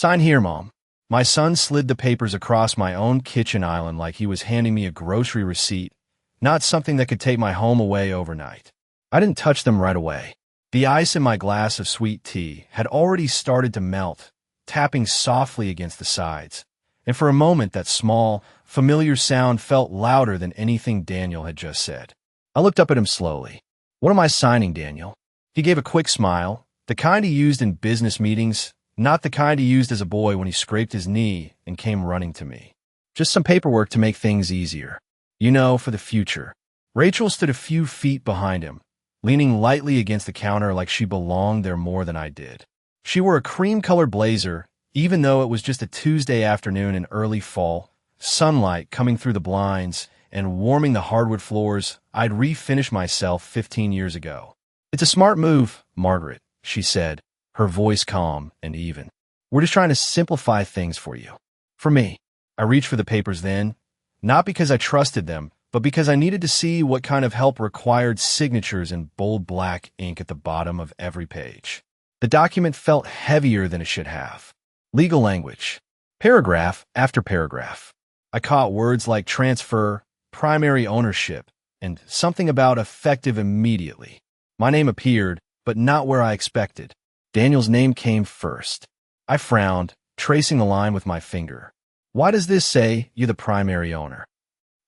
Sign here, Mom. My son slid the papers across my own kitchen island like he was handing me a grocery receipt, not something that could take my home away overnight. I didn't touch them right away. The ice in my glass of sweet tea had already started to melt, tapping softly against the sides, and for a moment that small, familiar sound felt louder than anything Daniel had just said. I looked up at him slowly. "What am I signing, Daniel?" He gave a quick smile, the kind he used in business meetings, not the kind he used as a boy when he scraped his knee and came running to me. "Just some paperwork to make things easier. You know, for the future." Rachel stood a few feet behind him, leaning lightly against the counter like she belonged there more than I did. She wore a cream-colored blazer, even though it was just a Tuesday afternoon in early fall, sunlight coming through the blinds and warming the hardwood floors I'd refinished myself 15 years ago. "It's a smart move, Margaret," she said, her voice calm and even. "We're just trying to simplify things for you." For me. I reached for the papers then, not because I trusted them, but because I needed to see what kind of help required signatures in bold black ink at the bottom of every page. The document felt heavier than it should have. Legal language. Paragraph after paragraph. I caught words like transfer, primary ownership, and something about effective immediately. My name appeared, but not where I expected. Daniel's name came first. I frowned, tracing the line with my finger. "Why does this say you're the primary owner?"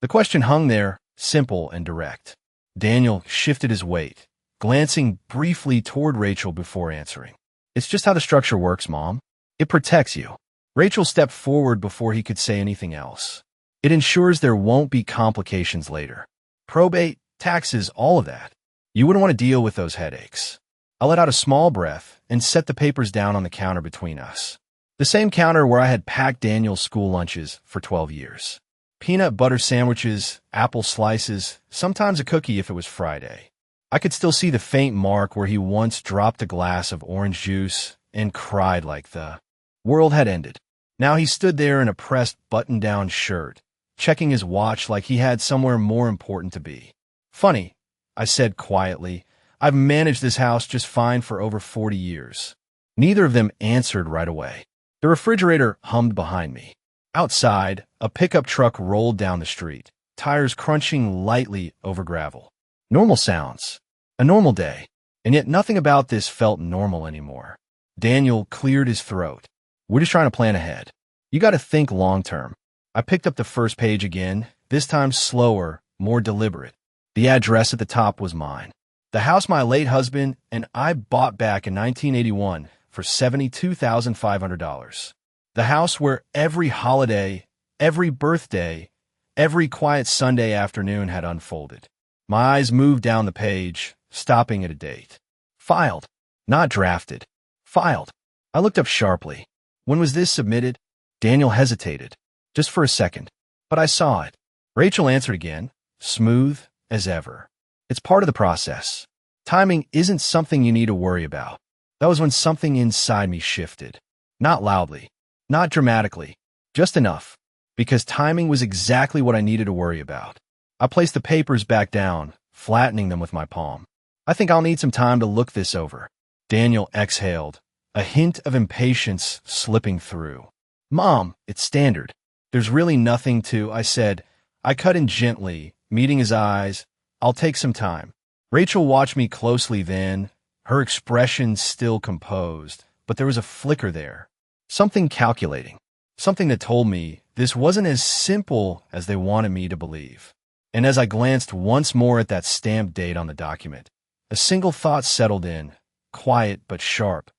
The question hung there, simple and direct. Daniel shifted his weight, glancing briefly toward Rachel before answering. "It's just how the structure works, Mom. It protects you." Rachel stepped forward before he could say anything else. "It ensures there won't be complications later. Probate, taxes, all of that. You wouldn't want to deal with those headaches." I let out a small breath and set the papers down on the counter between us. The same counter where I had packed Daniel's school lunches for 12 years. Peanut butter sandwiches, apple slices, sometimes a cookie if it was Friday. I could still see the faint mark where he once dropped a glass of orange juice and cried like the world had ended. Now he stood there in a pressed button-down shirt, checking his watch like he had somewhere more important to be. "Funny," I said quietly. "I've managed this house just fine for over 40 years. Neither of them answered right away. The refrigerator hummed behind me. Outside, a pickup truck rolled down the street, tires crunching lightly over gravel. Normal sounds. A normal day. And yet nothing about this felt normal anymore. Daniel cleared his throat. "We're just trying to plan ahead. You got to think long-term." I picked up the first page again, this time slower, more deliberate. The address at the top was mine. The house my late husband and I bought back in 1981 for $72,500. The house where every holiday, every birthday, every quiet Sunday afternoon had unfolded. My eyes moved down the page, stopping at a date. Filed. Not drafted. Filed. I looked up sharply. "When was this submitted?" Daniel hesitated, just for a second, but I saw it. Rachel answered again, smooth as ever. "It's part of the process. Timing isn't something you need to worry about." That was when something inside me shifted. Not loudly, not dramatically, just enough, because timing was exactly what I needed to worry about. I placed the papers back down, flattening them with my palm. "I think I'll need some time to look this over." Daniel exhaled, a hint of impatience slipping through. "Mom, it's standard. There's really nothing to," I said. I cut in gently, meeting his eyes. "I'll take some time." Rachel watched me closely then, her expression still composed, but there was a flicker there. Something calculating. Something that told me this wasn't as simple as they wanted me to believe. And as I glanced once more at that stamped date on the document, a single thought settled in, quiet but sharp.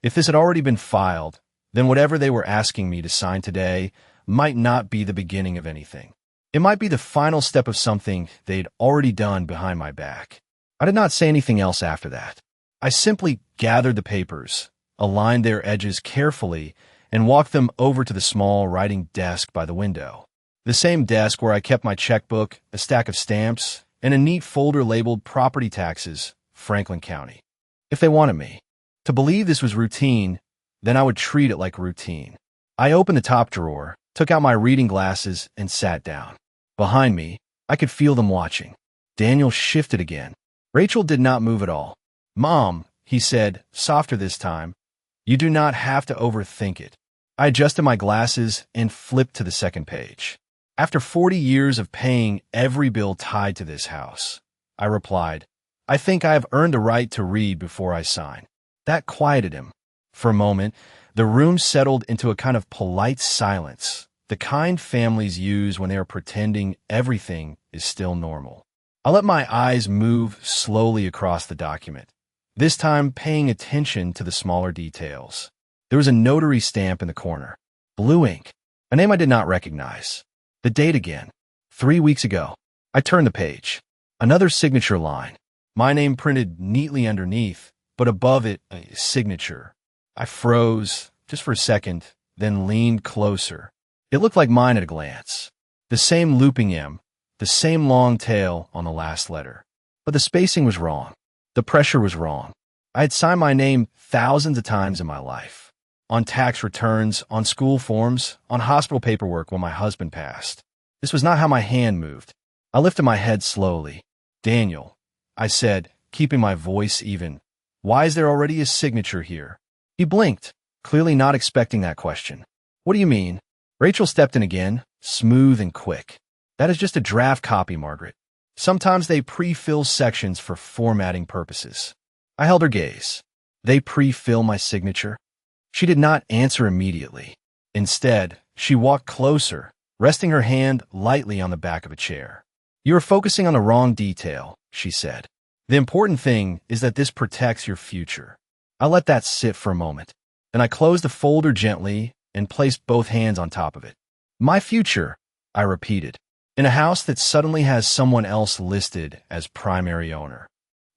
If this had already been filed, then whatever they were asking me to sign today might not be the beginning of anything. It might be the final step of something they'd already done behind my back. I did not say anything else after that. I simply gathered the papers, aligned their edges carefully, and walked them over to the small writing desk by the window. The same desk where I kept my checkbook, a stack of stamps, and a neat folder labeled Property Taxes, Franklin County. If they wanted me to believe this was routine, then I would treat it like routine. I opened the top drawer, took out my reading glasses, and sat down. Behind me, I could feel them watching. Daniel shifted again. Rachel did not move at all. "Mom," he said, softer this time, "you do not have to overthink it. I adjusted my glasses and flipped to the second page. After 40 years of paying every bill tied to this house, I replied, I think I have earned a right to read before I sign. That quieted him. For a moment, the room settled into a kind of polite silence, the kind families use when they are pretending everything is still normal. I let my eyes move slowly across the document, this time paying attention to the smaller details. There was a notary stamp in the corner. Blue ink. A name I did not recognize. The date again. 3 weeks ago. I turned the page. Another signature line. My name printed neatly underneath, but above it, a signature. I froze, just for a second, then leaned closer. It looked like mine at a glance. The same looping M, the same long tail on the last letter. But the spacing was wrong. The pressure was wrong. I had signed my name thousands of times in my life. On tax returns, on school forms, on hospital paperwork when my husband passed. This was not how my hand moved. I lifted my head slowly. Daniel, I said, keeping my voice even. Why is there already a signature here? He blinked, clearly not expecting that question. What do you mean? Rachel stepped in again, smooth and quick. That is just a draft copy, Margaret. Sometimes they pre-fill sections for formatting purposes. I held her gaze. They pre-fill my signature? She did not answer immediately. Instead, she walked closer, resting her hand lightly on the back of a chair. You are focusing on the wrong detail, she said. The important thing is that this protects your future. I let that sit for a moment. Then I closed the folder gently and placed both hands on top of it. My future, I repeated, in a house that suddenly has someone else listed as primary owner.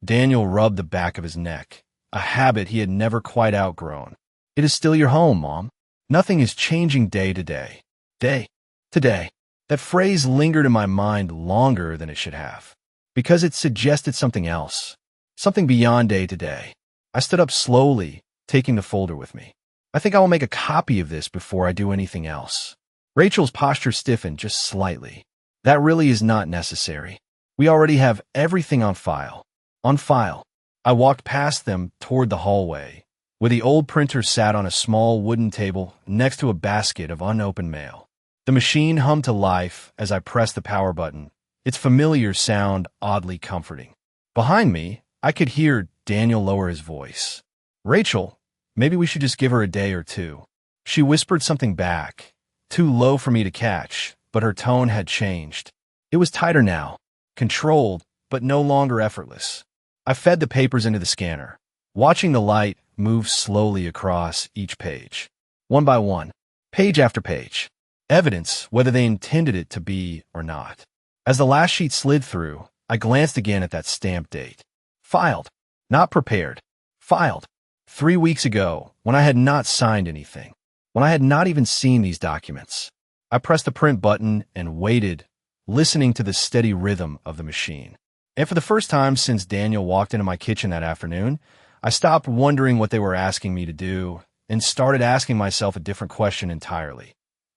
Daniel rubbed the back of his neck, a habit he had never quite outgrown. It is still your home, Mom. Nothing is changing day to day. Day to day. That phrase lingered in my mind longer than it should have, because it suggested something else, something beyond day to day. I stood up slowly, taking the folder with me. I think I will make a copy of this before I do anything else. Rachel's posture stiffened just slightly. That really is not necessary. We already have everything on file. On file. I walked past them toward the hallway, where the old printer sat on a small wooden table next to a basket of unopened mail. The machine hummed to life as I pressed the power button, its familiar sound oddly comforting. Behind me, I could hear Daniel lower his voice. Rachel, maybe we should just give her a day or two. She whispered something back, too low for me to catch, but her tone had changed. It was tighter now, controlled, but no longer effortless. I fed the papers into the scanner, watching the light move slowly across each page. One by one, page after page. Evidence, whether they intended it to be or not. As the last sheet slid through, I glanced again at that stamp date. Filed. Not prepared. Filed. 3 weeks ago, when I had not signed anything. When I had not even seen these documents. I pressed the print button and waited, listening to the steady rhythm of the machine. And for the first time since Daniel walked into my kitchen that afternoon, I stopped wondering what they were asking me to do and started asking myself a different question entirely.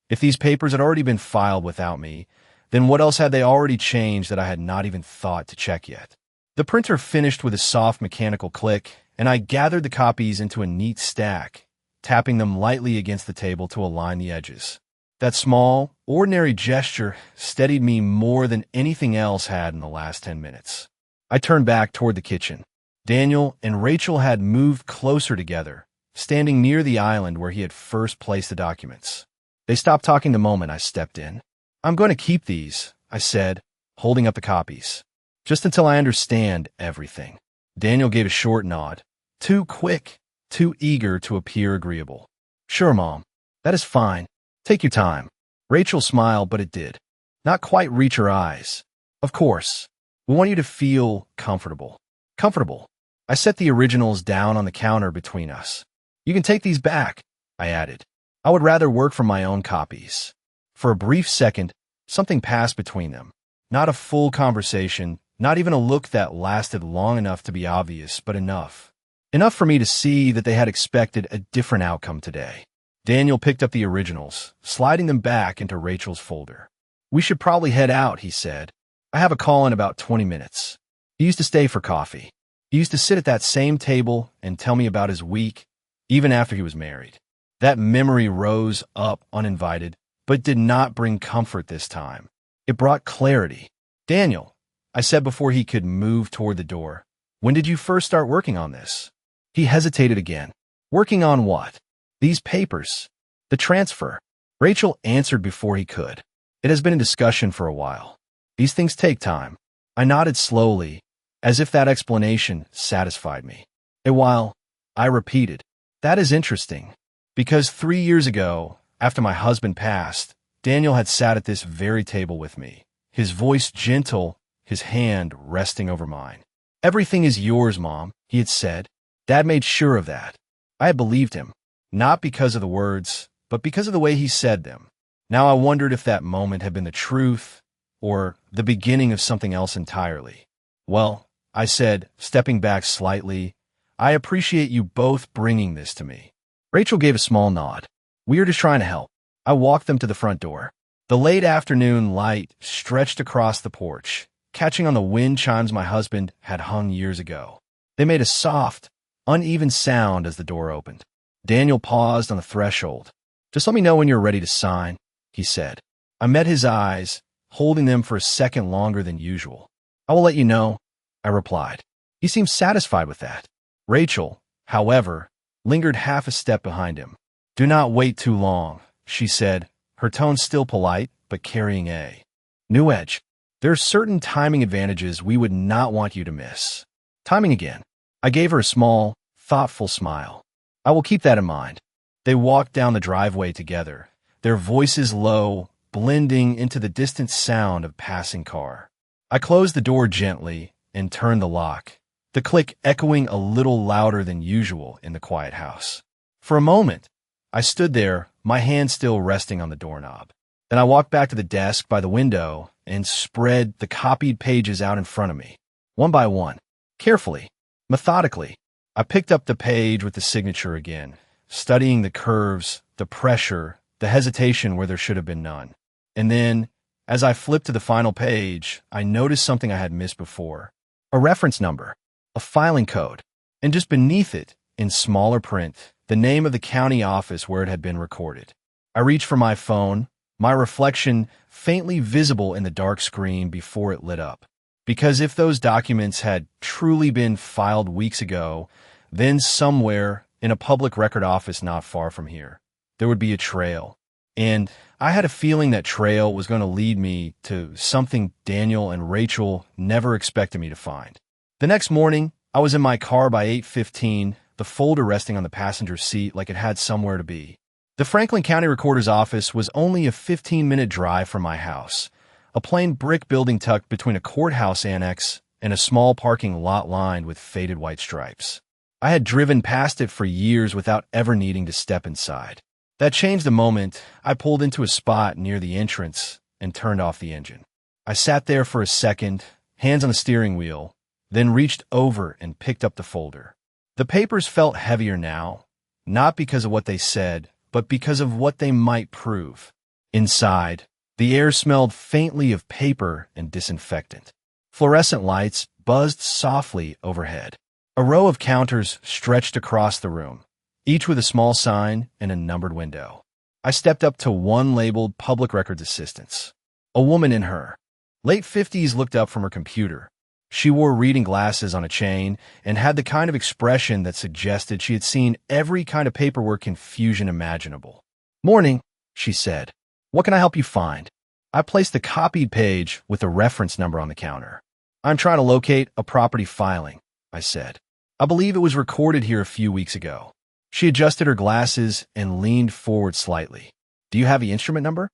If these papers had already been filed without me, then what else had they already changed that I had not even thought to check yet? The printer finished with a soft mechanical click, and I gathered the copies into a neat stack, tapping them lightly against the table to align the edges. That small, ordinary gesture steadied me more than anything else had in the last 10 minutes. I turned back toward the kitchen. Daniel and Rachel had moved closer together, standing near the island where he had first placed the documents. They stopped talking the moment I stepped in. I'm going to keep these, I said, holding up the copies. Just until I understand everything. Daniel gave a short nod. Too quick, too eager to appear agreeable. Sure, Mom. That is fine. Take your time. Rachel smiled, but it did not quite reach her eyes. Of course. We want you to feel comfortable. Comfortable. I set the originals down on the counter between us. You can take these back, I added. I would rather work from my own copies. For a brief second, something passed between them. Not a full conversation, not even a look that lasted long enough to be obvious, but enough. Enough for me to see that they had expected a different outcome today. Daniel picked up the originals, sliding them back into Rachel's folder. We should probably head out, he said. I have a call in about 20 minutes. He used to stay for coffee. He used to sit at that same table and tell me about his week, even after he was married. That memory rose up uninvited, but did not bring comfort this time. It brought clarity. "Daniel," I said before he could move toward the door, "when did you first start working on this?" He hesitated again. "Working on what?" "These papers. The transfer." Rachel answered before he could. "It has been in discussion for a while. These things take time." I nodded slowly, as if that explanation satisfied me. "A while," I repeated. "That is interesting, because 3 years ago, after my husband passed, Daniel had sat at this very table with me, his voice gentle, his hand resting over mine. 'Everything is yours, Mom,' he had said. Dad made sure of that." I had believed him, not because of the words, but because of the way he said them. Now I wondered if that moment had been the truth, or the beginning of something else entirely. "Well," I said, stepping back slightly, "I appreciate you both bringing this to me." Rachel gave a small nod. "We are just trying to help." I walked them to the front door. The late afternoon light stretched across the porch, catching on the wind chimes my husband had hung years ago. They made a soft, uneven sound as the door opened. Daniel paused on the threshold. "Just let me know when you're ready to sign," he said. I met his eyes, holding them for a second longer than usual. "I will let you know," I replied. He seemed satisfied with that. Rachel, however, lingered half a step behind him. "Do not wait too long," she said, her tone still polite, but carrying a new edge. "There are certain timing advantages we would not want you to miss." Timing again. I gave her a small, thoughtful smile. "I will keep that in mind." They walked down the driveway together, their voices low, blending into the distant sound of a passing car. I closed the door gently and turned the lock, the click echoing a little louder than usual in the quiet house. For a moment, I stood there, my hand still resting on the doorknob. Then I walked back to the desk by the window and spread the copied pages out in front of me, one by one, carefully, methodically. I picked up the page with the signature again, studying the curves, the pressure, the hesitation where there should have been none. And then, as I flipped to the final page, I noticed something I had missed before. A reference number, a filing code, and just beneath it, in smaller print, the name of the county office where it had been recorded. I reached for my phone, my reflection faintly visible in the dark screen before it lit up. Because if those documents had truly been filed weeks ago, then somewhere in a public record office not far from here, there would be a trail. And I had a feeling that trail was going to lead me to something Daniel and Rachel never expected me to find. The next morning, I was in my car by 8:15, the folder resting on the passenger seat like it had somewhere to be. The Franklin County Recorder's office was only a 15-minute drive from my house, a plain brick building tucked between a courthouse annex and a small parking lot lined with faded white stripes. I had driven past it for years without ever needing to step inside. That changed the moment I pulled into a spot near the entrance and turned off the engine. I sat there for a second, hands on the steering wheel, then reached over and picked up the folder. The papers felt heavier now, not because of what they said, but because of what they might prove. Inside, the air smelled faintly of paper and disinfectant. Fluorescent lights buzzed softly overhead. A row of counters stretched across the room, each with a small sign and a numbered window. I stepped up to one labeled Public Records Assistance. A woman in her late 50s looked up from her computer. She wore reading glasses on a chain and had the kind of expression that suggested she had seen every kind of paperwork confusion imaginable. "Morning," she said. "What can I help you find?" I placed the copied page with a reference number on the counter. "I'm trying to locate a property filing," I said. "I believe it was recorded here a few weeks ago." She adjusted her glasses and leaned forward slightly. "Do you have the instrument number?"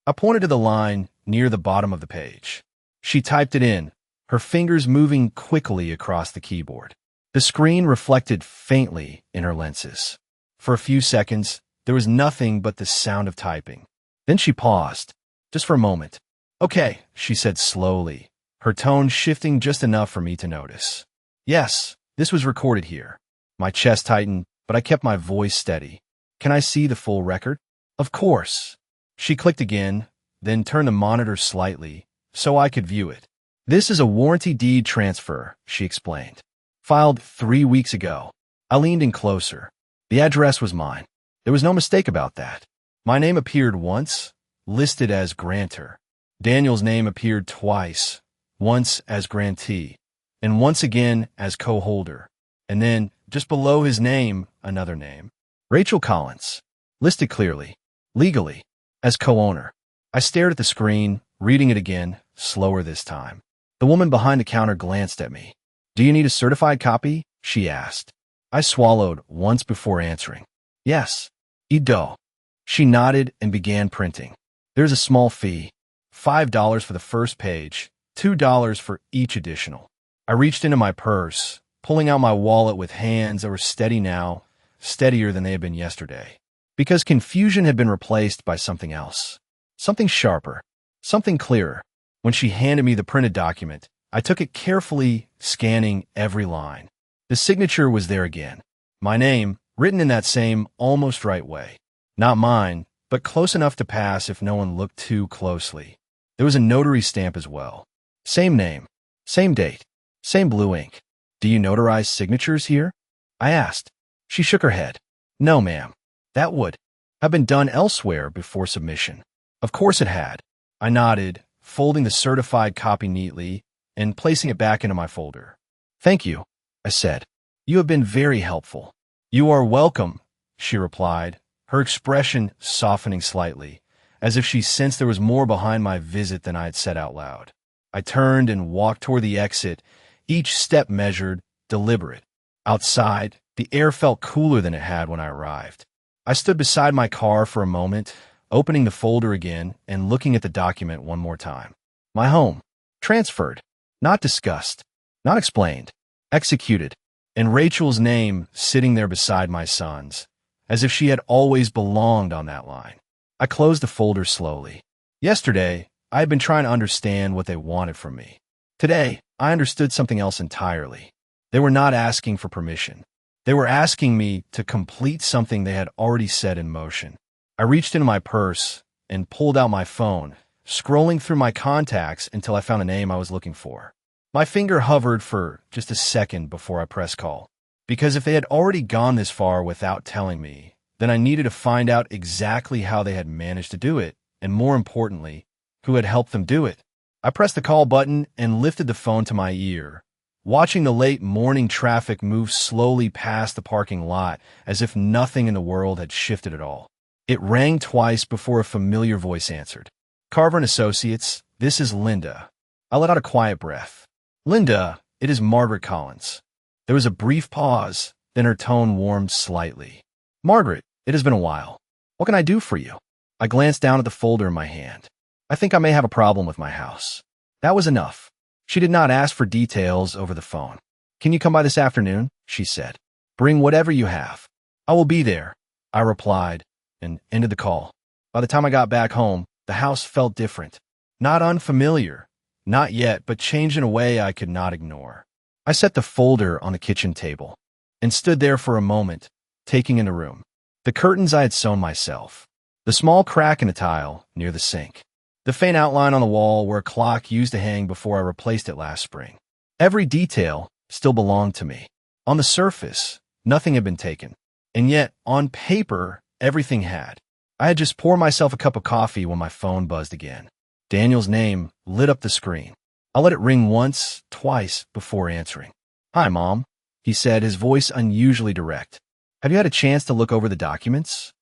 I pointed to the line near the bottom of the page. She typed it in, her fingers moving quickly across the keyboard. The screen reflected faintly in her lenses. For a few seconds, there was nothing but the sound of typing. Then she paused, just for a moment. "Okay," she said slowly, her tone shifting just enough for me to notice. "Yes, this was recorded here." My chest tightened, but I kept my voice steady. "Can I see the full record?" "Of course." She clicked again, then turned the monitor slightly, so I could view it. "This is a warranty deed transfer," she explained. "Filed 3 weeks ago." I leaned in closer. The address was mine. There was no mistake about that. My name appeared once, listed as grantor. Daniel's name appeared twice, once as grantee, and once again as co-holder. And then, just below his name, another name. Rachel Collins, listed clearly, legally, as co-owner. I stared at the screen, reading it again, slower this time. The woman behind the counter glanced at me. "Do you need a certified copy?" she asked. I swallowed once before answering. "Yes." "Ido." She nodded and began printing. "There's a small fee, $5 for the first page, $2 for each additional." I reached into my purse, pulling out my wallet with hands that were steady now, steadier than they had been yesterday. Because confusion had been replaced by something else. Something sharper, something clearer. When she handed me the printed document, I took it carefully, scanning every line. The signature was there again. My name, written in that same, almost right way. Not mine, but close enough to pass if no one looked too closely. There was a notary stamp as well. Same name, same date, same blue ink. "Do you notarize signatures here?" I asked. She shook her head. "No, ma'am. That would have been done elsewhere before submission." Of course it had. I nodded, folding the certified copy neatly and placing it back into my folder. "Thank you," I said. "You have been very helpful." "You are welcome," she replied, her expression softening slightly, as if she sensed there was more behind my visit than I had said out loud. I turned and walked toward the exit, each step measured, deliberate. Outside, the air felt cooler than it had when I arrived. I stood beside my car for a moment, opening the folder again and looking at the document one more time. My home. Transferred. Not discussed. Not explained. Executed. And Rachel's name sitting there beside my son's, as if she had always belonged on that line. I closed the folder slowly. Yesterday, I had been trying to understand what they wanted from me. Today, I understood something else entirely. They were not asking for permission. They were asking me to complete something they had already set in motion. I reached into my purse and pulled out my phone, scrolling through my contacts until I found a name I was looking for. My finger hovered for just a second before I pressed call. Because if they had already gone this far without telling me, then I needed to find out exactly how they had managed to do it, and more importantly, who had helped them do it. I pressed the call button and lifted the phone to my ear, watching the late morning traffic move slowly past the parking lot as if nothing in the world had shifted at all. It rang twice before a familiar voice answered. "Carver & Associates, this is Linda." I let out a quiet breath. "Linda, it is Margaret Collins." There was a brief pause, then her tone warmed slightly. "Margaret, it has been a while. What can I do for you?" I glanced down at the folder in my hand. "I think I may have a problem with my house." That was enough. She did not ask for details over the phone. "Can you come by this afternoon?" she said. "Bring whatever you have." "I will be there," I replied, and ended the call. By the time I got back home, the house felt different. Not unfamiliar. Not yet, but changed in a way I could not ignore. I set the folder on the kitchen table and stood there for a moment, taking in the room. The curtains I had sewn myself. The small crack in the tile near the sink. The faint outline on the wall where a clock used to hang before I replaced it last spring. Every detail still belonged to me. On the surface, nothing had been taken. And yet, on paper, everything had. I had just poured myself a cup of coffee when my phone buzzed again. Daniel's name lit up the screen. I let it ring once, twice before answering. "Hi, Mom," he said, his voice unusually direct. "Have you had a chance to look over the documents?"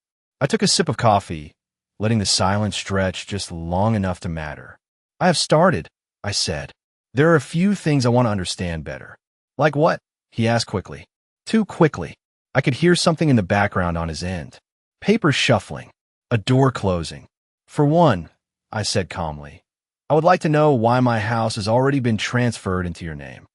I took a sip of coffee, letting the silence stretch just long enough to matter. "I have started," I said. "There are a few things I want to understand better." "Like what?" he asked quickly. Too quickly. I could hear something in the background on his end. Papers shuffling. A door closing. "For one," I said calmly, "I would like to know why my house has already been transferred into your name."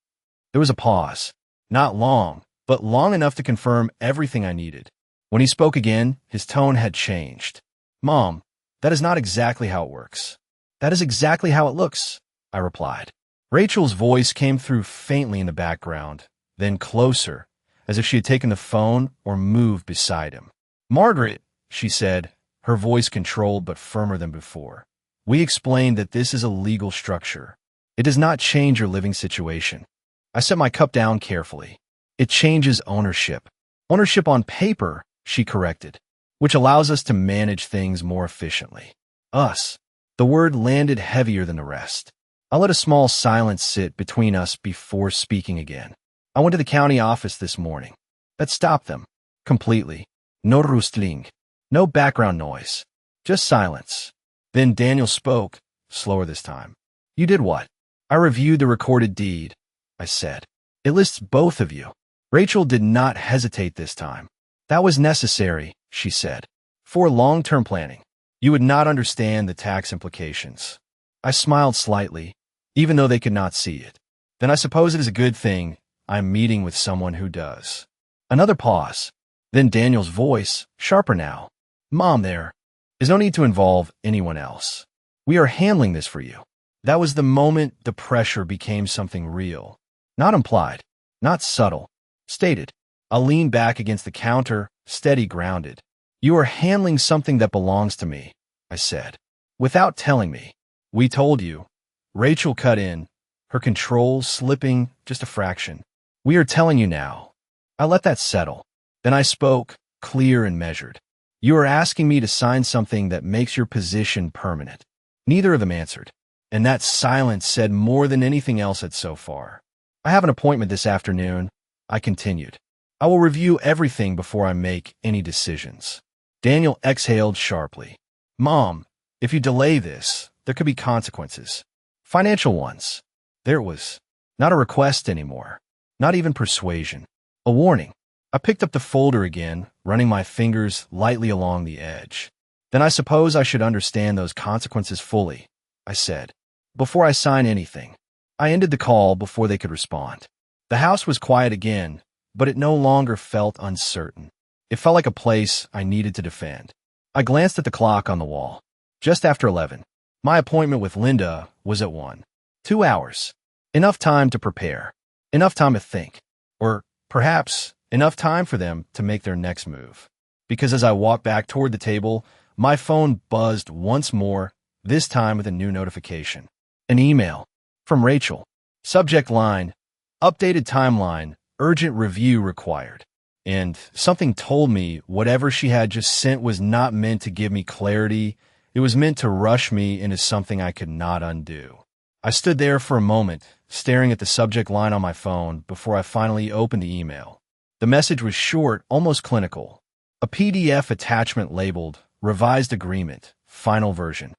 There was a pause. Not long, but long enough to confirm everything I needed. When he spoke again, his tone had changed. "Mom, that is not exactly how it works." "That is exactly how it looks," I replied. Rachel's voice came through faintly in the background, then closer, as if she had taken the phone or moved beside him. "Margaret," she said, her voice controlled but firmer than before. "We explained that this is a legal structure. It does not change your living situation." I set my cup down carefully. "It changes ownership." "Ownership on paper," she corrected. which allows us to manage things more efficiently. Us. The word landed heavier than the rest. I let a small silence sit between us before speaking again. I went to the county office this morning. That stopped them. Completely. No rustling. No background noise. Just silence. Then Daniel spoke, slower this time. You did what? I reviewed the recorded deed, I said. It lists both of you. Rachel did not hesitate this time. That was necessary, she said. For long-term planning. You would not understand the tax implications. I smiled slightly, even though they could not see it. Then I suppose it is a good thing I'm meeting with someone who does. Another pause. Then Daniel's voice, sharper now. Mom, there is no need to involve anyone else. We are handling this for you. That was the moment the pressure became something real. Not implied, not subtle, stated. I leaned back against the counter, steady, grounded. You are handling something that belongs to me, I said. Without telling me. We told you. Rachel cut in, her control slipping just a fraction. We are telling you now. I let that settle. Then I spoke, clear and measured. You are asking me to sign something that makes your position permanent. Neither of them answered. And that silence said more than anything else had so far. I have an appointment this afternoon, I continued. I will review everything before I make any decisions. Daniel exhaled sharply. Mom, if you delay this, there could be consequences. Financial ones. There it was. Not a request anymore. Not even persuasion. A warning. I picked up the folder again, running my fingers lightly along the edge. Then I suppose I should understand those consequences fully, I said. Before I sign anything. I ended the call before they could respond. The house was quiet again, but it no longer felt uncertain. It felt like a place I needed to defend. I glanced at the clock on the wall. Just after 11. My appointment with Linda was at 1. 2 hours. Enough time to prepare. Enough time to think. Or perhaps enough time for them to make their next move. Because as I walked back toward the table, my phone buzzed once more, this time with a new notification. An email. From Rachel. Subject line. Updated timeline. Urgent review required. And something told me whatever she had just sent was not meant to give me clarity. It was meant to rush me into something I could not undo. I stood there for a moment, staring at the subject line on my phone before I finally opened the email. The message was short, almost clinical. A PDF attachment labeled, Revised Agreement, Final Version.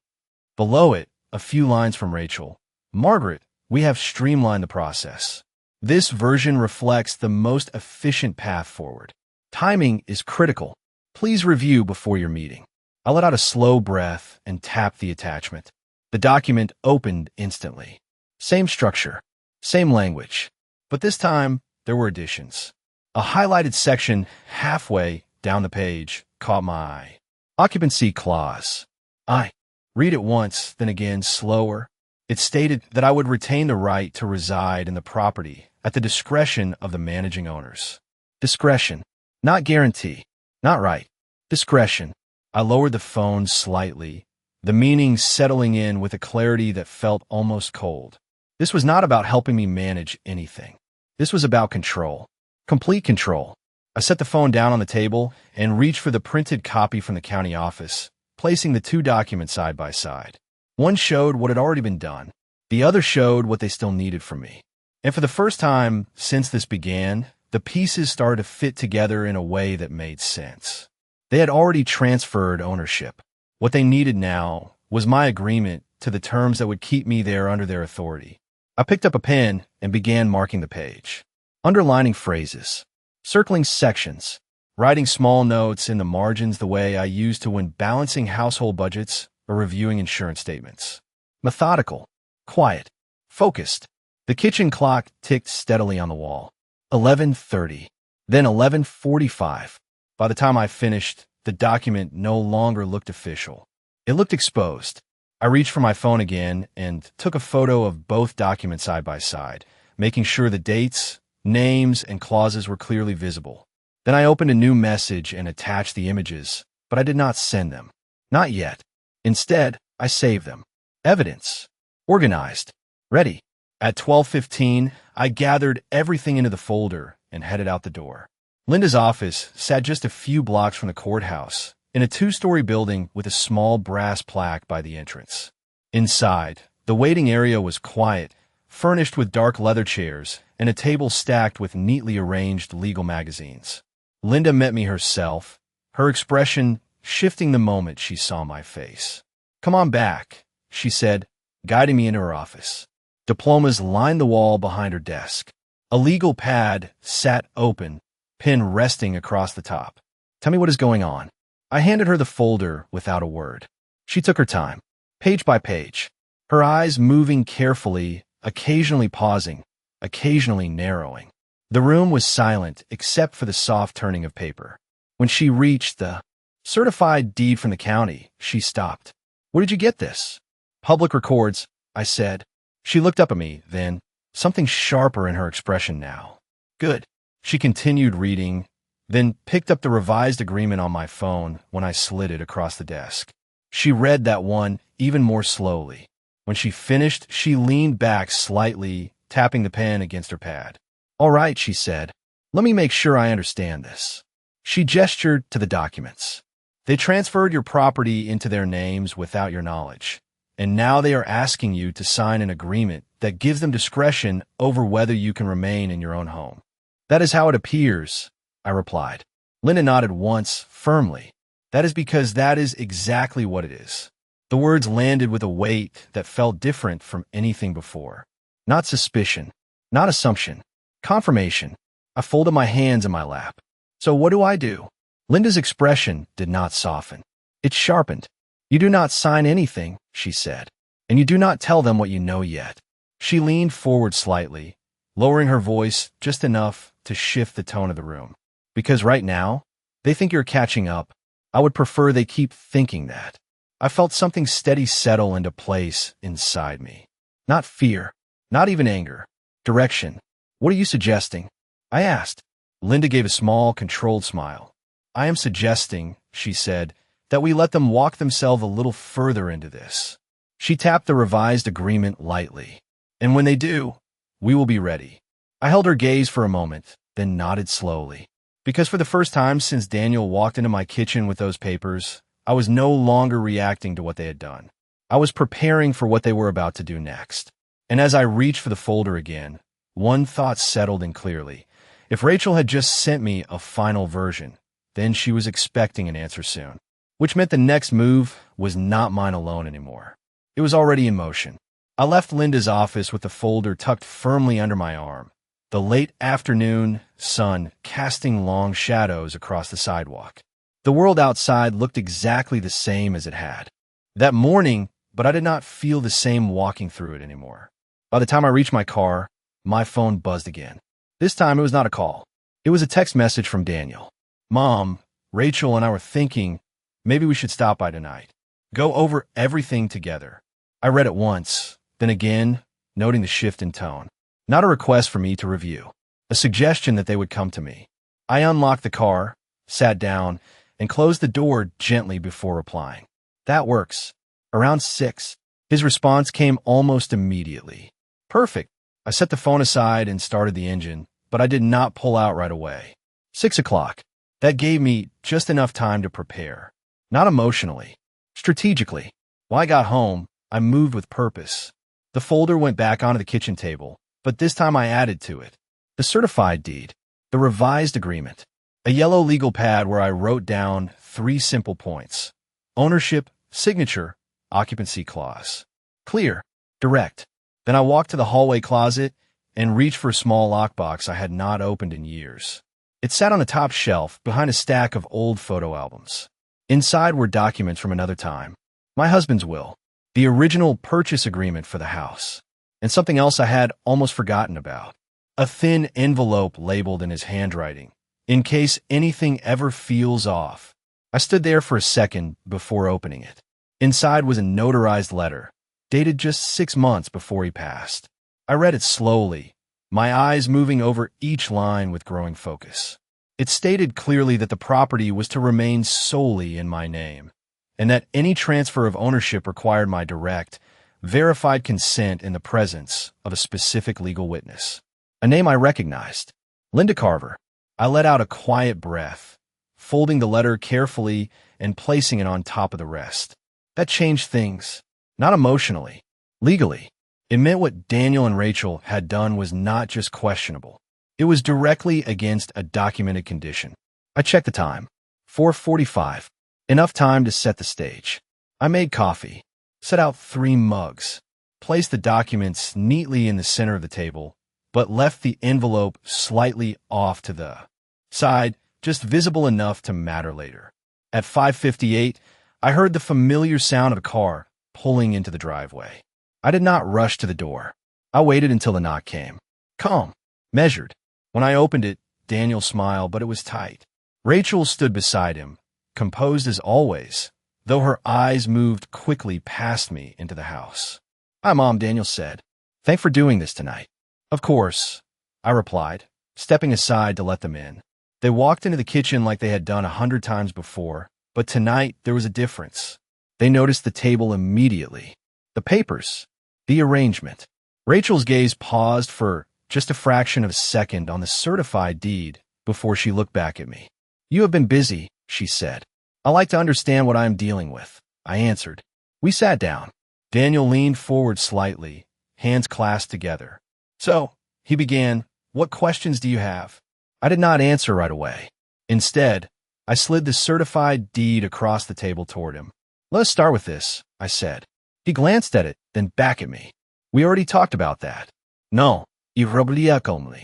Below it, a few lines from Rachel. Margaret, we have streamlined the process. This version reflects the most efficient path forward. Timing is critical. Please review before your meeting. I let out a slow breath and tapped the attachment. The document opened instantly. Same structure, same language. But this time, there were additions. A highlighted section halfway down the page caught my eye. Occupancy clause. I read it once, then again slower. It stated that I would retain the right to reside in the property at the discretion of the managing owners. Discretion. Not guarantee. Not right. Discretion. I lowered the phone slightly, the meaning settling in with a clarity that felt almost cold. This was not about helping me manage anything. This was about control. Complete control. I set the phone down on the table and reached for the printed copy from the county office, placing the two documents side by side. One showed what had already been done. The other showed what they still needed from me. And for the first time since this began, the pieces started to fit together in a way that made sense. They had already transferred ownership. What they needed now was my agreement to the terms that would keep me there under their authority. I picked up a pen and began marking the page. Underlining phrases. Circling sections. Writing small notes in the margins the way I used to when balancing household budgets or reviewing insurance statements. Methodical. Quiet. Focused. The kitchen clock ticked steadily on the wall. 11:30. Then 11:45. By the time I finished, the document no longer looked official. It looked exposed. I reached for my phone again and took a photo of both documents side by side, making sure the dates, names, and clauses were clearly visible. Then I opened a new message and attached the images, but I did not send them. Not yet. Instead, I saved them. Evidence. Organized. Ready. At 12:15, I gathered everything into the folder and headed out the door. Linda's office sat just a few blocks from the courthouse, in a two-story building with a small brass plaque by the entrance. Inside, the waiting area was quiet, furnished with dark leather chairs and a table stacked with neatly arranged legal magazines. Linda met me herself, her expression shifting the moment she saw my face. "Come on back," she said, guiding me into her office. Diplomas lined the wall behind her desk. A legal pad sat open, pen resting across the top. "Tell me what is going on." I handed her the folder without a word. She took her time, page by page, her eyes moving carefully, occasionally pausing, occasionally narrowing. The room was silent except for the soft turning of paper. When she reached the certified deed from the county, she stopped. "Where did you get this?" "Public records," I said. She looked up at me, then, something sharper in her expression now. "Good." She continued reading, then picked up the revised agreement on my phone when I slid it across the desk. She read that one even more slowly. When she finished, she leaned back slightly, tapping the pen against her pad. "All right," she said. "Let me make sure I understand this." She gestured to the documents. "They transferred your property into their names without your knowledge, and now they are asking you to sign an agreement that gives them discretion over whether you can remain in your own home." "That is how it appears," I replied. Linda nodded once, firmly. "That is because that is exactly what it is." The words landed with a weight that felt different from anything before. Not suspicion, not assumption, confirmation. I folded my hands in my lap. "So what do I do?" Linda's expression did not soften. It sharpened. "You do not sign anything," she said, "and you do not tell them what you know yet." She leaned forward slightly, lowering her voice just enough to shift the tone of the room. "Because right now, they think you're catching up. I would prefer they keep thinking that." I felt something steady settle into place inside me. Not fear, not even anger. Direction. "What are you suggesting?" I asked. Linda gave a small, controlled smile. "I am suggesting," she said, "that we let them walk themselves a little further into this." She tapped the revised agreement lightly. "And when they do, we will be ready." I held her gaze for a moment, then nodded slowly. Because for the first time since Daniel walked into my kitchen with those papers, I was no longer reacting to what they had done. I was preparing for what they were about to do next. And as I reached for the folder again, one thought settled in clearly. If Rachel had just sent me a final version, then she was expecting an answer soon. Which meant the next move was not mine alone anymore. It was already in motion. I left Linda's office with the folder tucked firmly under my arm, the late afternoon sun casting long shadows across the sidewalk. The world outside looked exactly the same as it had that morning, but I did not feel the same walking through it anymore. By the time I reached my car, my phone buzzed again. This time it was not a call. It was a text message from Daniel. "Mom, Rachel and I were thinking maybe we should stop by tonight. Go over everything together." I read it once, then again, noting the shift in tone. Not a request for me to review, a suggestion that they would come to me. I unlocked the car, sat down, and closed the door gently before replying. "That works. Around 6. His response came almost immediately. "Perfect." I set the phone aside and started the engine, but I did not pull out right away. 6 o'clock. That gave me just enough time to prepare. Not emotionally, strategically. When I got home, I moved with purpose. The folder went back onto the kitchen table, but this time I added to it the certified deed, the revised agreement, a yellow legal pad where I wrote down 3 simple points: ownership, signature, occupancy clause. Clear, direct. Then I walked to the hallway closet and reached for a small lockbox I had not opened in years. It sat on the top shelf behind a stack of old photo albums. Inside were documents from another time. My husband's will, the original purchase agreement for the house, and something else I had almost forgotten about. A thin envelope labeled in his handwriting, in case anything ever feels off. I stood there for a second before opening it. Inside was a notarized letter, dated just 6 months before he passed. I read it slowly, my eyes moving over each line with growing focus. It stated clearly that the property was to remain solely in my name, and that any transfer of ownership required my direct, verified consent in the presence of a specific legal witness. A name I recognized. Linda Carver. I let out a quiet breath, folding the letter carefully and placing it on top of the rest. That changed things. Not emotionally. Legally. It meant what Daniel and Rachel had done was not just questionable. It was directly against a documented condition. I checked the time. 4:45. Enough time to set the stage. I made coffee, set out 3 mugs, placed the documents neatly in the center of the table, but left the envelope slightly off to the side, just visible enough to matter later. At 5:58, I heard the familiar sound of a car pulling into the driveway. I did not rush to the door. I waited until the knock came. Calm, measured. When I opened it, Daniel smiled, but it was tight. Rachel stood beside him, composed as always, though her eyes moved quickly past me into the house. "Hi, Mom," Daniel said. "Thanks for doing this tonight." "Of course," I replied, stepping aside to let them in. They walked into the kitchen like they had done 100 times before, but tonight there was a difference. They noticed the table immediately. The papers. The arrangement. Rachel's gaze paused for just a fraction of a second on the certified deed before she looked back at me. "You have been busy," she said. "I like to understand what I am dealing with," I answered. We sat down. Daniel leaned forward slightly, hands clasped together. "So," he began, "what questions do you have?" I did not answer right away. Instead, I slid the certified deed across the table toward him. "Let us start with this," I said. He glanced at it, then back at me. "We already talked about that." "No, irreversible.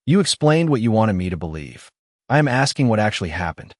You explained what you wanted me to believe. I am asking what actually happened."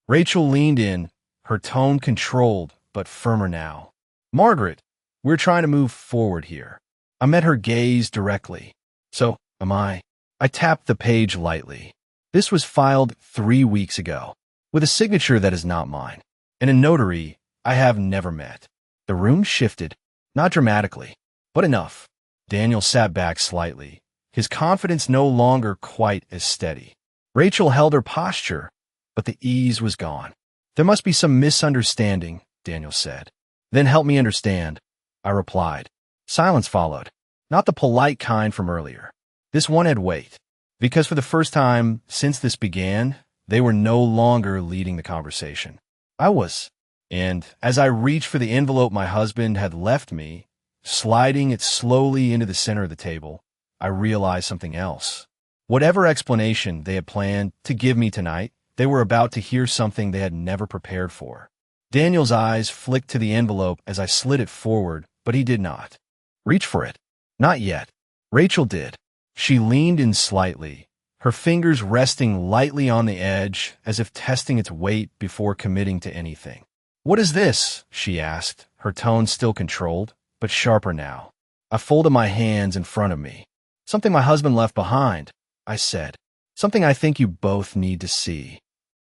Rachel leaned in, her tone controlled but firmer now. "Margaret, we're trying to move forward here." I met her gaze directly. "So, am I?" I tapped the page lightly. This was filed 3 weeks ago, with a signature that is not mine, and a notary I have never met. The room shifted, not dramatically, but enough. Daniel sat back slightly, his confidence no longer quite as steady. Rachel held her posture, but the ease was gone. "There must be some misunderstanding," Daniel said. "Then help me understand," I replied. Silence followed, not the polite kind from earlier. This one had weight, because for the first time since this began, they were no longer leading the conversation. I was. And as I reached for the envelope my husband had left me, sliding it slowly into the center of the table, I realized something else. Whatever explanation they had planned to give me tonight, they were about to hear something they had never prepared for. Daniel's eyes flicked to the envelope as I slid it forward, but he did not reach for it. Not yet. Rachel did. She leaned in slightly, her fingers resting lightly on the edge as if testing its weight before committing to anything. "What is this?" she asked, her tone still controlled, but sharper now. I folded my hands in front of me. "Something my husband left behind," I said. "Something I think you both need to see."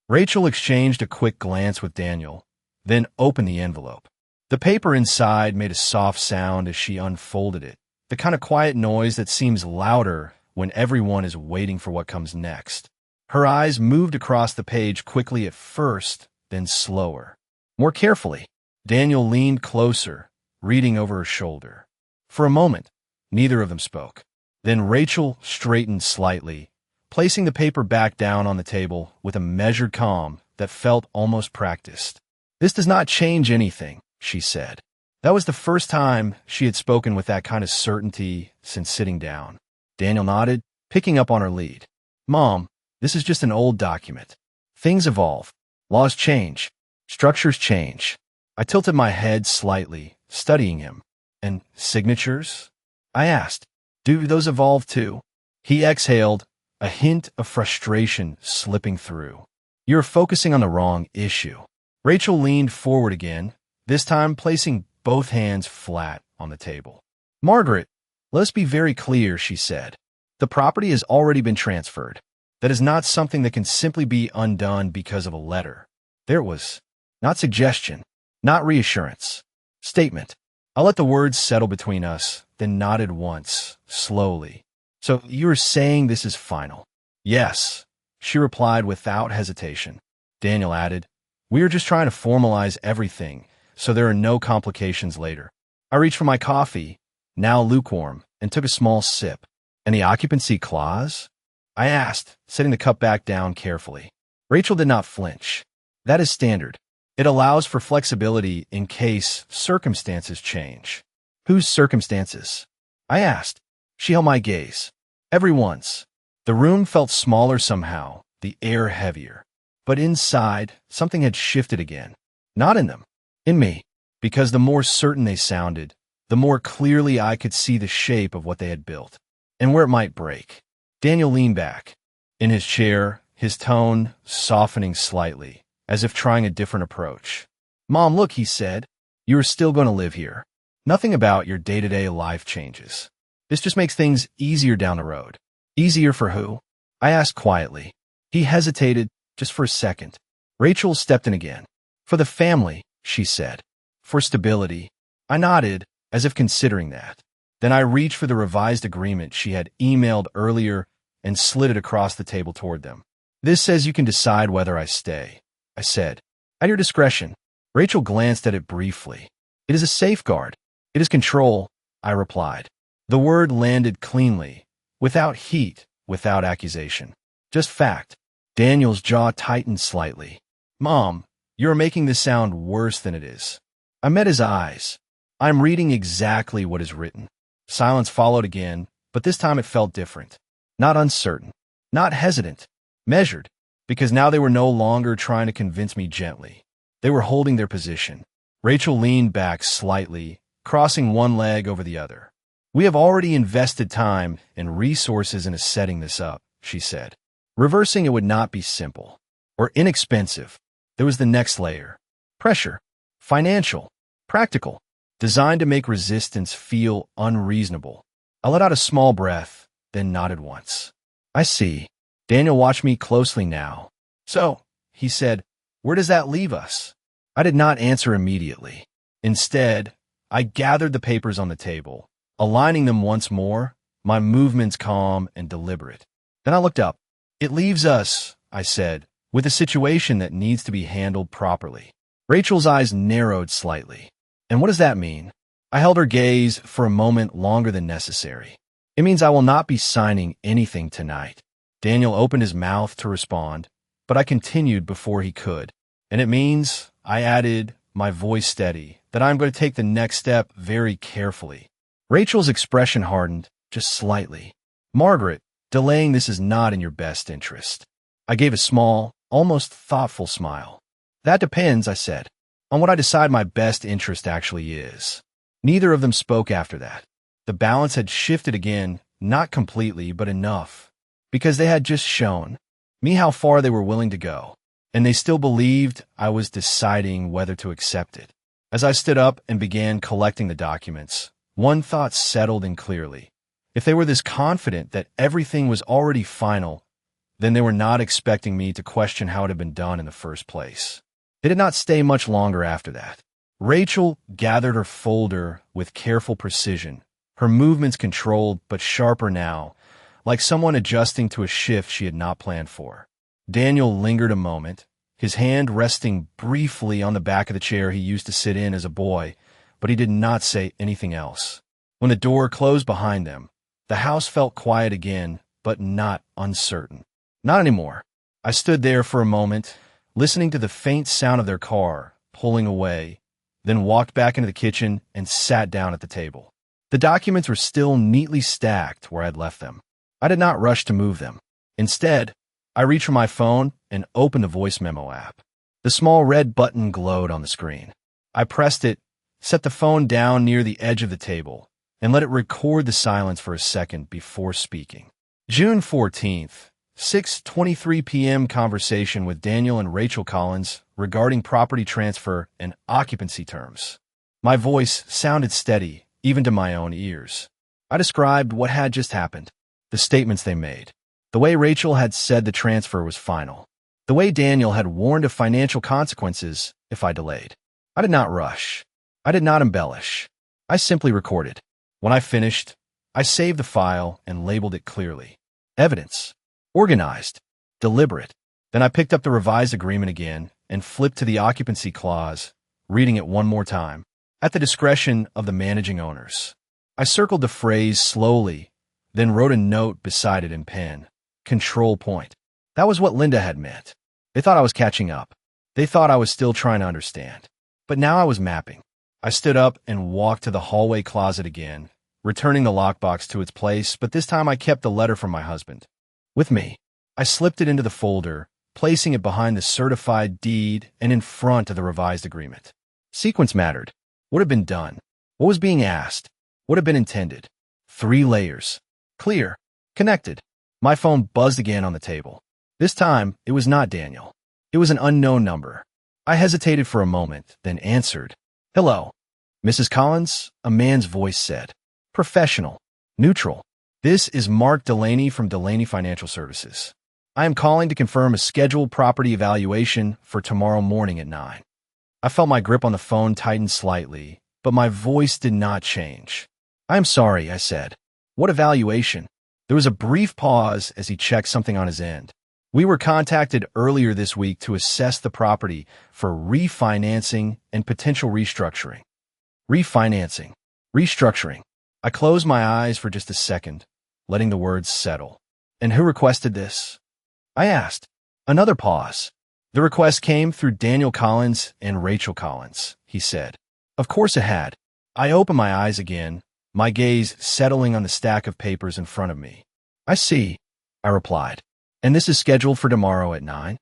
Rachel exchanged a quick glance with Daniel, then opened the envelope. The paper inside made a soft sound as she unfolded it, the kind of quiet noise that seems louder when everyone is waiting for what comes next. Her eyes moved across the page quickly at first, then slower. More carefully. Daniel leaned closer, reading over her shoulder. For a moment, neither of them spoke. Then Rachel straightened slightly, placing the paper back down on the table with a measured calm that felt almost practiced. "This does not change anything," she said. That was the first time she had spoken with that kind of certainty since sitting down. Daniel nodded, picking up on her lead. "Mom, this is just an old document. Things evolve. Laws change. Structures change." I tilted my head slightly, studying him. "And signatures?" I asked. "Do those evolve too?" He exhaled, a hint of frustration slipping through. "You're focusing on the wrong issue." Rachel leaned forward again, this time placing both hands flat on the table. "Margaret, let's be very clear," she said. "The property has already been transferred. That is not something that can simply be undone because of a letter. There it was. Not suggestion, not reassurance. Statement." I let the words settle between us, then nodded once, slowly. "So you're saying this is final?" "Yes," she replied without hesitation. Daniel added, "We are just trying to formalize everything, so there are no complications later." I reached for my coffee, now lukewarm, and took a small sip. "And the occupancy clause?" I asked, setting the cup back down carefully. Rachel did not flinch. "That is standard. It allows for flexibility in case circumstances change. Whose circumstances? I asked. She held my gaze. Everyone's. The room felt smaller somehow, the air heavier. But inside, something had shifted again. Not in them. In me. Because the more certain they sounded, the more clearly I could see the shape of what they had built, and where it might break. Daniel leaned back. In his chair, his tone softening slightly, as if trying a different approach. "Mom, look," he said. "You are still going to live here. Nothing about your day-to-day life changes. This just makes things easier down the road." "Easier for who?" I asked quietly. He hesitated, just for a second. Rachel stepped in again. "For the family," she said. "For stability." I nodded, as if considering that. Then I reached for the revised agreement she had emailed earlier and slid it across the table toward them. "This says you can decide whether I stay," I said. "At your discretion." Rachel glanced at it briefly. "It is a safeguard. It is control," I replied. The word landed cleanly, without heat, without accusation. Just fact. Daniel's jaw tightened slightly. "Mom, you are making this sound worse than it is." I met his eyes. "I'm reading exactly what is written." Silence followed again, but this time it felt different. Not uncertain. Not hesitant. Measured. Because now they were no longer trying to convince me gently. They were holding their position. Rachel leaned back slightly, crossing one leg over the other. "We have already invested time and resources into setting this up," she said. Reversing it would not be simple. Or inexpensive. There was the next layer. Pressure. Financial. Practical. Designed to make resistance feel unreasonable. I let out a small breath, then nodded once. "I see." Daniel watched me closely now. "So," he said, "where does that leave us?" I did not answer immediately. Instead, I gathered the papers on the table, aligning them once more, my movements calm and deliberate. Then I looked up. "It leaves us," I said, "with a situation that needs to be handled properly." Rachel's eyes narrowed slightly. "And what does that mean?" I held her gaze for a moment longer than necessary. "It means I will not be signing anything tonight." Daniel opened his mouth to respond, but I continued before he could. "And it means," I added, my voice steady, "that I'm going to take the next step very carefully." Rachel's expression hardened, just slightly. "Margaret, delaying this is not in your best interest." I gave a small, almost thoughtful smile. "That depends," I said, "on what I decide my best interest actually is." Neither of them spoke after that. The balance had shifted again, not completely, but enough. Because they had just shown me how far they were willing to go, and they still believed I was deciding whether to accept it. As I stood up and began collecting the documents, one thought settled in clearly. If they were this confident that everything was already final, then they were not expecting me to question how it had been done in the first place. They did not stay much longer after that. Rachel gathered her folder with careful precision, her movements controlled but sharper now, like someone adjusting to a shift she had not planned for. Daniel lingered a moment, his hand resting briefly on the back of the chair he used to sit in as a boy, but he did not say anything else. When the door closed behind them, the house felt quiet again, but not uncertain. Not anymore. I stood there for a moment, listening to the faint sound of their car pulling away, then walked back into the kitchen and sat down at the table. The documents were still neatly stacked where I'd left them. I did not rush to move them. Instead, I reached for my phone and opened the voice memo app. The small red button glowed on the screen. I pressed it, set the phone down near the edge of the table, and let it record the silence for a second before speaking. June 14th, 6:23 p.m. Conversation with Daniel and Rachel Collins regarding property transfer and occupancy terms. My voice sounded steady, even to my own ears. I described what had just happened, the statements they made, the way Rachel had said the transfer was final, the way Daniel had warned of financial consequences if I delayed. I did not rush. I did not embellish. I simply recorded. When I finished, I saved the file and labeled it clearly. Evidence. Organized. Deliberate. Then I picked up the revised agreement again and flipped to the occupancy clause, reading it one more time. At the discretion of the managing owners. I circled the phrase slowly, then wrote a note beside it in pen. Control point. That was what Linda had meant. They thought I was catching up. They thought I was still trying to understand. But now I was mapping. I stood up and walked to the hallway closet again, returning the lockbox to its place, but this time I kept the letter from my husband with me. I slipped it into the folder, placing it behind the certified deed and in front of the revised agreement. Sequence mattered. What had been done? What was being asked? What had been intended? 3 layers. Clear. Connected. My phone buzzed again on the table. This time, it was not Daniel. It was an unknown number. I hesitated for a moment, then answered. Hello. Mrs. Collins, a man's voice said. Professional. Neutral. This is Mark Delaney from Delaney Financial Services. I am calling to confirm a scheduled property evaluation for tomorrow morning at 9. I felt my grip on the phone tighten slightly, but my voice did not change. I am sorry, I said. What evaluation? There was a brief pause as he checked something on his end. We were contacted earlier this week to assess the property for refinancing and potential restructuring. Refinancing. Restructuring. I closed my eyes for just a second, letting the words settle. And who requested this? I asked. Another pause. The request came through Daniel Collins and Rachel Collins, he said. Of course it had. I opened my eyes again, my gaze settling on the stack of papers in front of me. I see, I replied. And this is scheduled for tomorrow at 9?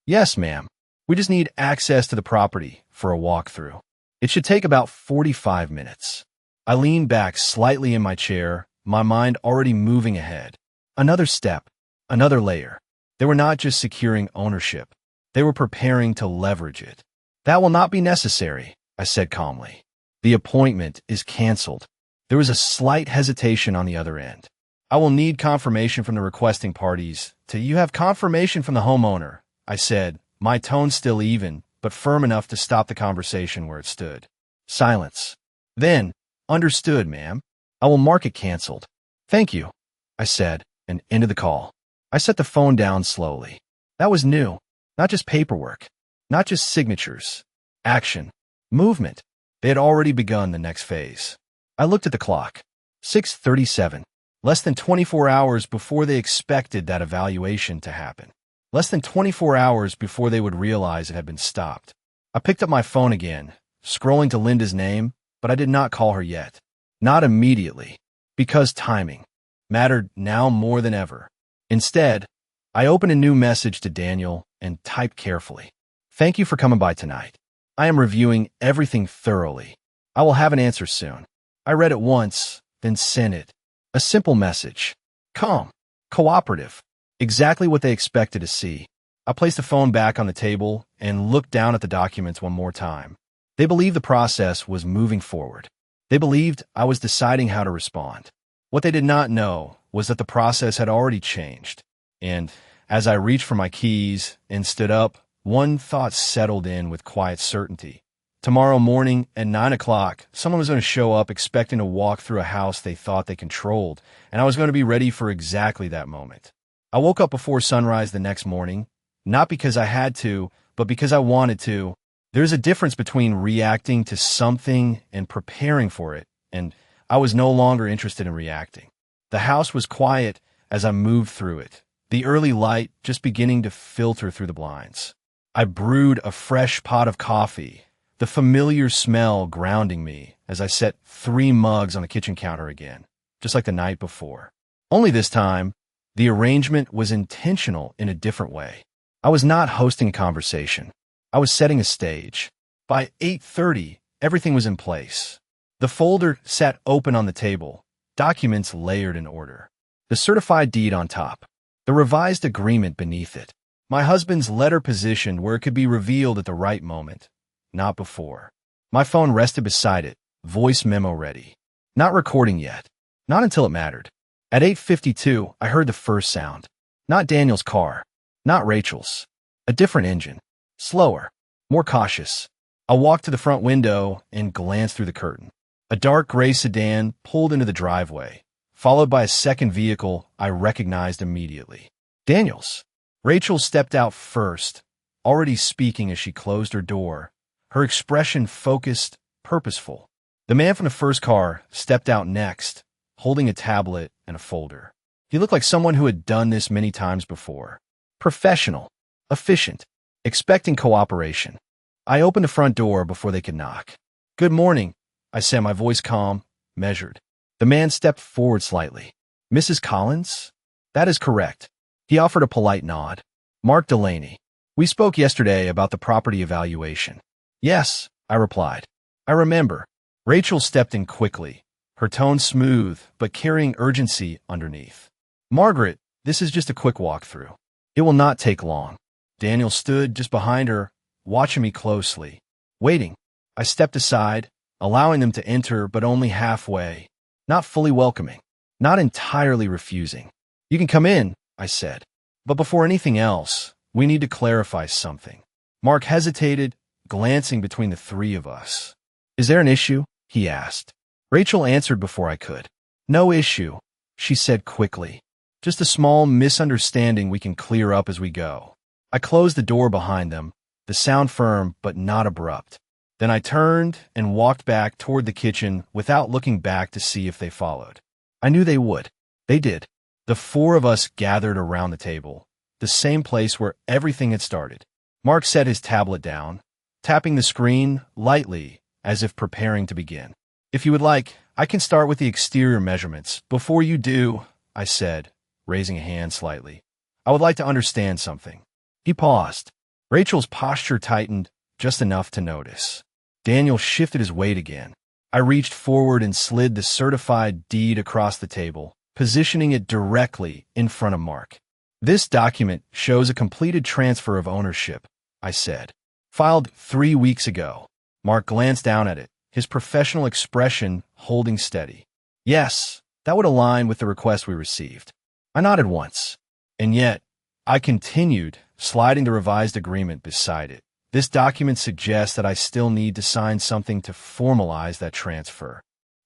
Yes, ma'am. We just need access to the property for a walkthrough. It should take about 45 minutes. I leaned back slightly in my chair, my mind already moving ahead. Another step, another layer. They were not just securing ownership. They were preparing to leverage it. That will not be necessary, I said calmly. The appointment is canceled. There was a slight hesitation on the other end. I will need confirmation from the requesting parties. You have confirmation from the homeowner, I said, my tone still even, but firm enough to stop the conversation where it stood. Silence. Then, understood, ma'am. I will mark it canceled. Thank you, I said, and ended the call. I set the phone down slowly. That was new. Not just paperwork. Not just signatures. Action. Movement. They had already begun the next phase. I looked at the clock. 6:37. Less than 24 hours before they expected that evaluation to happen. Less than 24 hours before they would realize it had been stopped. I picked up my phone again, scrolling to Linda's name, but I did not call her yet. Not immediately. Because timing mattered now more than ever. Instead, I opened a new message to Daniel and typed carefully. Thank you for coming by tonight. I am reviewing everything thoroughly. I will have an answer soon. I read it once, then sent it. A simple message. Calm. Cooperative. Exactly what they expected to see. I placed the phone back on the table and looked down at the documents one more time. They believed the process was moving forward. They believed I was deciding how to respond. What they did not know was that the process had already changed. And as I reached for my keys and stood up, one thought settled in with quiet certainty. Tomorrow morning at 9 o'clock, someone was going to show up expecting to walk through a house they thought they controlled, and I was going to be ready for exactly that moment. I woke up before sunrise the next morning, not because I had to, but because I wanted to. There's a difference between reacting to something and preparing for it, and I was no longer interested in reacting. The house was quiet as I moved through it, the early light just beginning to filter through the blinds. I brewed a fresh pot of coffee, the familiar smell grounding me as I set 3 mugs on the kitchen counter again, just like the night before. Only this time, the arrangement was intentional in a different way. I was not hosting a conversation. I was setting a stage. By 8:30, everything was in place. The folder sat open on the table, documents layered in order. The certified deed on top. The revised agreement beneath it. My husband's letter positioned where it could be revealed at the right moment, not before. My phone rested beside it, voice memo ready. Not recording yet. Not until it mattered. At 8:52, I heard the first sound. Not Daniel's car. Not Rachel's. A different engine. Slower. More cautious. I walked to the front window and glanced through the curtain. A dark gray sedan pulled into the driveway, followed by a second vehicle I recognized immediately. Daniel's. Rachel stepped out first, already speaking as she closed her door, her expression focused, purposeful. The man from the first car stepped out next, holding a tablet and a folder. He looked like someone who had done this many times before. Professional. Efficient. expecting cooperation. I opened the front door before they could knock. "Good morning," I said, my voice calm, measured. The man stepped forward slightly. "Mrs. Collins?" "That is correct." He offered a polite nod. "Mark Delaney. We spoke yesterday about the property evaluation." "Yes," I replied. "I remember." Rachel stepped in quickly, her tone smooth but carrying urgency underneath. "Margaret, this is just a quick walkthrough. It will not take long." Daniel stood just behind her, watching me closely. Waiting, I stepped aside, allowing them to enter but only halfway, not fully welcoming, not entirely refusing. "You can come in," I said. "But before anything else, we need to clarify something." Mark hesitated, glancing between the three of us. "Is there an issue?" he asked. Rachel answered before I could. "No issue," she said quickly. "Just a small misunderstanding we can clear up as we go." I closed the door behind them, the sound firm but not abrupt. Then I turned and walked back toward the kitchen without looking back to see if they followed. I knew they would. They did. The four of us gathered around the table, the same place where everything had started. Mark set his tablet down, tapping the screen lightly as if preparing to begin. "If you would like, I can start with the exterior measurements. Before you do," I said, raising a hand slightly, "I would like to understand something." He paused. Rachel's posture tightened just enough to notice. Daniel shifted his weight again. I reached forward and slid the certified deed across the table, positioning it directly in front of Mark. "This document shows a completed transfer of ownership," I said. "Filed 3 weeks ago." Mark glanced down at it, his professional expression holding steady. "Yes, that would align with the request we received." I nodded once. "And yet," I continued, sliding the revised agreement beside it, "this document suggests that I still need to sign something to formalize that transfer."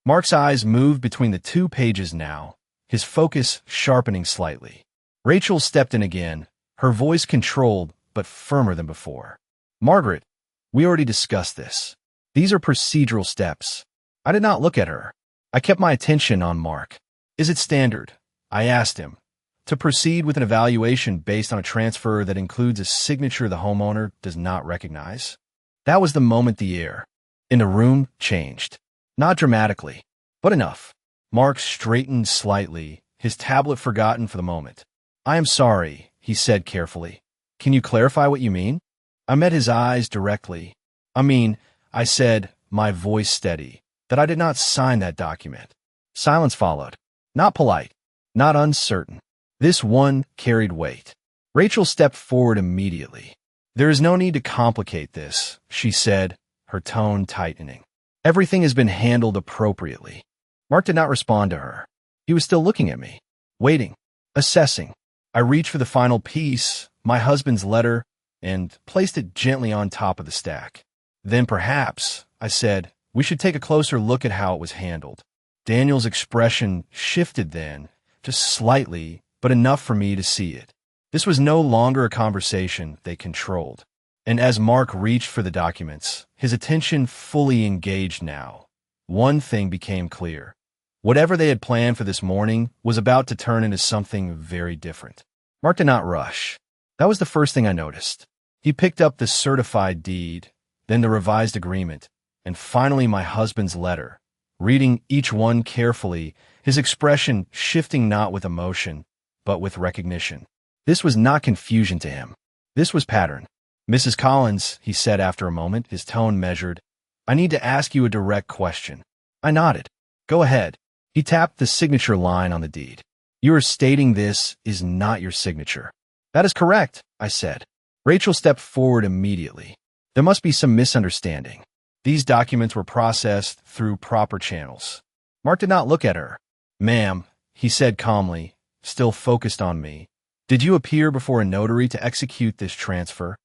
Mark's eyes moved between the 2 pages now, his focus sharpening slightly. Rachel stepped in again, her voice controlled but firmer than before. "Margaret, we already discussed this. These are procedural steps." I did not look at her. I kept my attention on Mark. "Is it standard," I asked him, "to proceed with an evaluation based on a transfer that includes a signature the homeowner does not recognize?" That was the moment the air in the room changed. Not dramatically, but enough. Mark straightened slightly, his tablet forgotten for the moment. "I am sorry," he said carefully. "Can you clarify what you mean?" I met his eyes directly. I said, my voice steady, "that I did not sign that document." Silence followed. Not polite, not uncertain. This one carried weight. Rachel stepped forward immediately. "There is no need to complicate this," she said, her tone tightening. "Everything has been handled appropriately." Mark did not respond to her. He was still looking at me, waiting, assessing. I reached for the final piece, my husband's letter, and placed it gently on top of the stack. "Then perhaps," I said, "we should take a closer look at how it was handled." Daniel's expression shifted then, just slightly, but enough for me to see it. This was no longer a conversation they controlled. And as Mark reached for the documents, his attention fully engaged now, one thing became clear. Whatever they had planned for this morning was about to turn into something very different. Mark did not rush. That was the first thing I noticed. He picked up the certified deed, then the revised agreement, and finally my husband's letter, reading each one carefully, his expression shifting not with emotion, but with recognition. This was not confusion to him. This was pattern. "Mrs. Collins," he said after a moment, his tone measured, "I need to ask you a direct question." I nodded. "Go ahead." He tapped the signature line on the deed. "You are stating this is not your signature." "That is correct," I said. Rachel stepped forward immediately. "There must be some misunderstanding. These documents were processed through proper channels." Mark did not look at her. "Ma'am," he said calmly, still focused on me, "did you appear before a notary to execute this transfer?"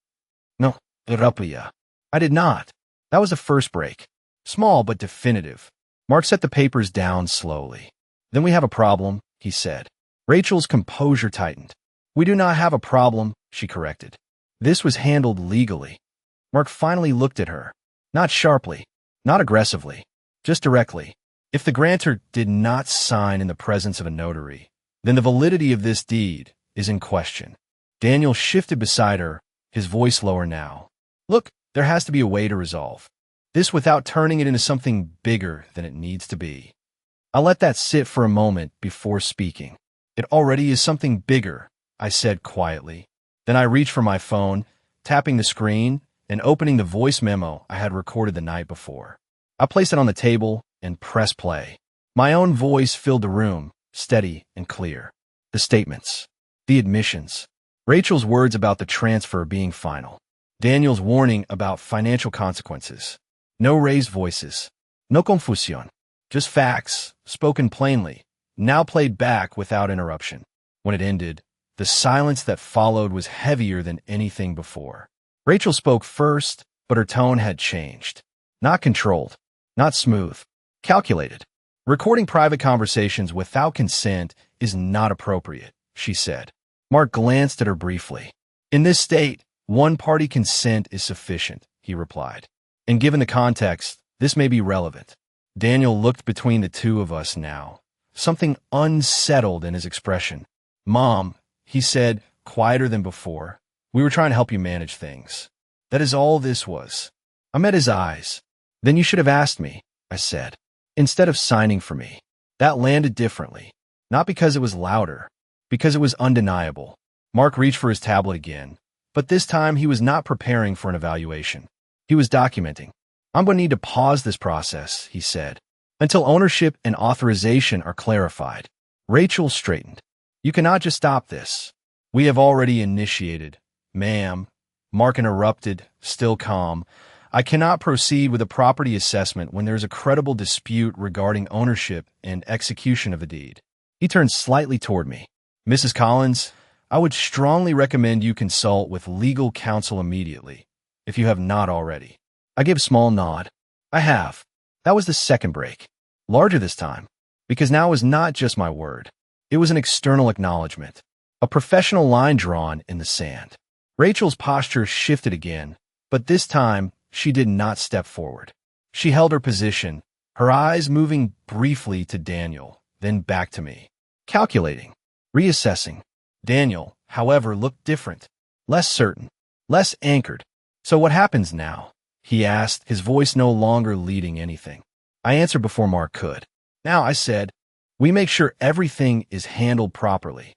"No, rapia." I did not. That was the first break. Small but definitive. Mark set the papers down slowly. "Then we have a problem," he said. Rachel's composure tightened. "We do not have a problem," she corrected. "This was handled legally." Mark finally looked at her. Not sharply, not aggressively, just directly. "If the grantor did not sign in the presence of a notary, then the validity of this deed is in question." Daniel shifted beside her, his voice lower now. Look, there has to be a way to resolve this without turning it into something bigger than it needs to be. I let that sit for a moment before speaking. It already is something bigger, I said quietly. Then I reached for my phone, tapping the screen and opening the voice memo I had recorded the night before. I placed it on the table and pressed play. My own voice filled the room, steady and clear. The statements, the admissions, Rachel's words about the transfer being final, Daniel's warning about financial consequences. No raised voices, no confusión, just facts, spoken plainly, now played back without interruption. When it ended, the silence that followed was heavier than anything before. Rachel spoke first, but her tone had changed. Not controlled, not smooth, calculated. Recording private conversations without consent is not appropriate, she said. Mark glanced at her briefly. In this state, one-party consent is sufficient, he replied. And given the context, this may be relevant. Daniel looked between the two of us now, something unsettled in his expression. Mom, he said, quieter than before, we were trying to help you manage things. That is all this was. I met his eyes. Then you should have asked me, I said, instead of signing for me. That landed differently, not because it was louder, because it was undeniable. Mark reached for his tablet again, but this time he was not preparing for an evaluation. He was documenting. I'm going to need to pause this process, he said, until ownership and authorization are clarified. Rachel straightened. You cannot just stop this. We have already initiated. Ma'am, Mark interrupted, still calm. I cannot proceed with a property assessment when there is a credible dispute regarding ownership and execution of the deed. He turned slightly toward me. Mrs. Collins, I would strongly recommend you consult with legal counsel immediately, if you have not already. I gave a small nod. I have. That was the second break. Larger this time, because now it was not just my word. It was an external acknowledgement, a professional line drawn in the sand. Rachel's posture shifted again, but this time she did not step forward. She held her position, her eyes moving briefly to Daniel, then back to me. Calculating, reassessing. Daniel, however, looked different, less certain, less anchored. So what happens now? He asked, his voice no longer leading anything. I answered before Mark could. Now, I said, we make sure everything is handled properly.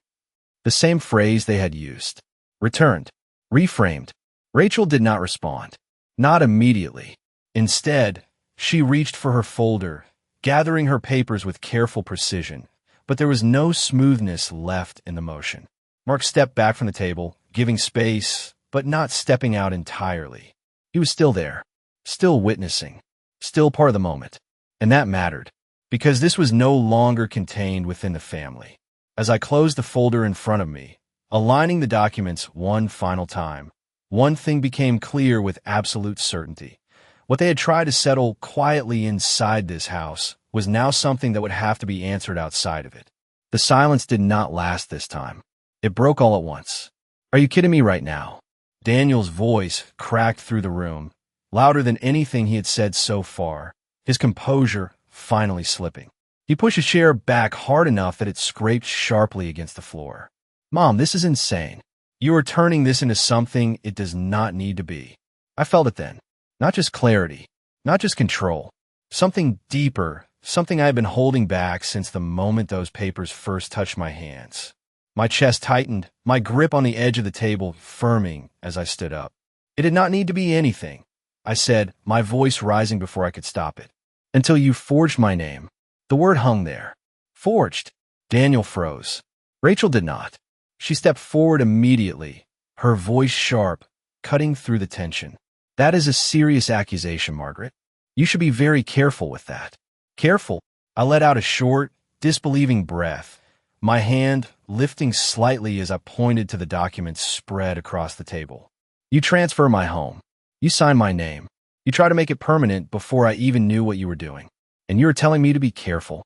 The same phrase they had used. Returned. Reframed. Rachel did not respond. Not immediately. Instead, she reached for her folder, gathering her papers with careful precision, but there was no smoothness left in the motion. Mark stepped back from the table, giving space, but not stepping out entirely. He was still there, still witnessing, still part of the moment. And that mattered, because this was no longer contained within the family. As I closed the folder in front of me, aligning the documents one final time, one thing became clear with absolute certainty. What they had tried to settle quietly inside this house was now something that would have to be answered outside of it. The silence did not last this time. It broke all at once. Are you kidding me right now? Daniel's voice cracked through the room, louder than anything he had said so far, his composure finally slipping. He pushed his chair back hard enough that it scraped sharply against the floor. Mom, this is insane. You are turning this into something it does not need to be. I felt it then. Not just clarity, not just control. Something deeper, something I had been holding back since the moment those papers first touched my hands. My chest tightened, my grip on the edge of the table firming as I stood up. It did not need to be anything, I said, my voice rising before I could stop it. Until you forged my name. The word hung there. Forged. Daniel froze. Rachel did not. She stepped forward immediately, her voice sharp, cutting through the tension. That is a serious accusation, Margaret. You should be very careful with that. Careful? I let out a short, disbelieving breath, my hand lifting slightly as I pointed to the documents spread across the table. You transfer my home. You sign my name. You try to make it permanent before I even knew what you were doing. And you are telling me to be careful.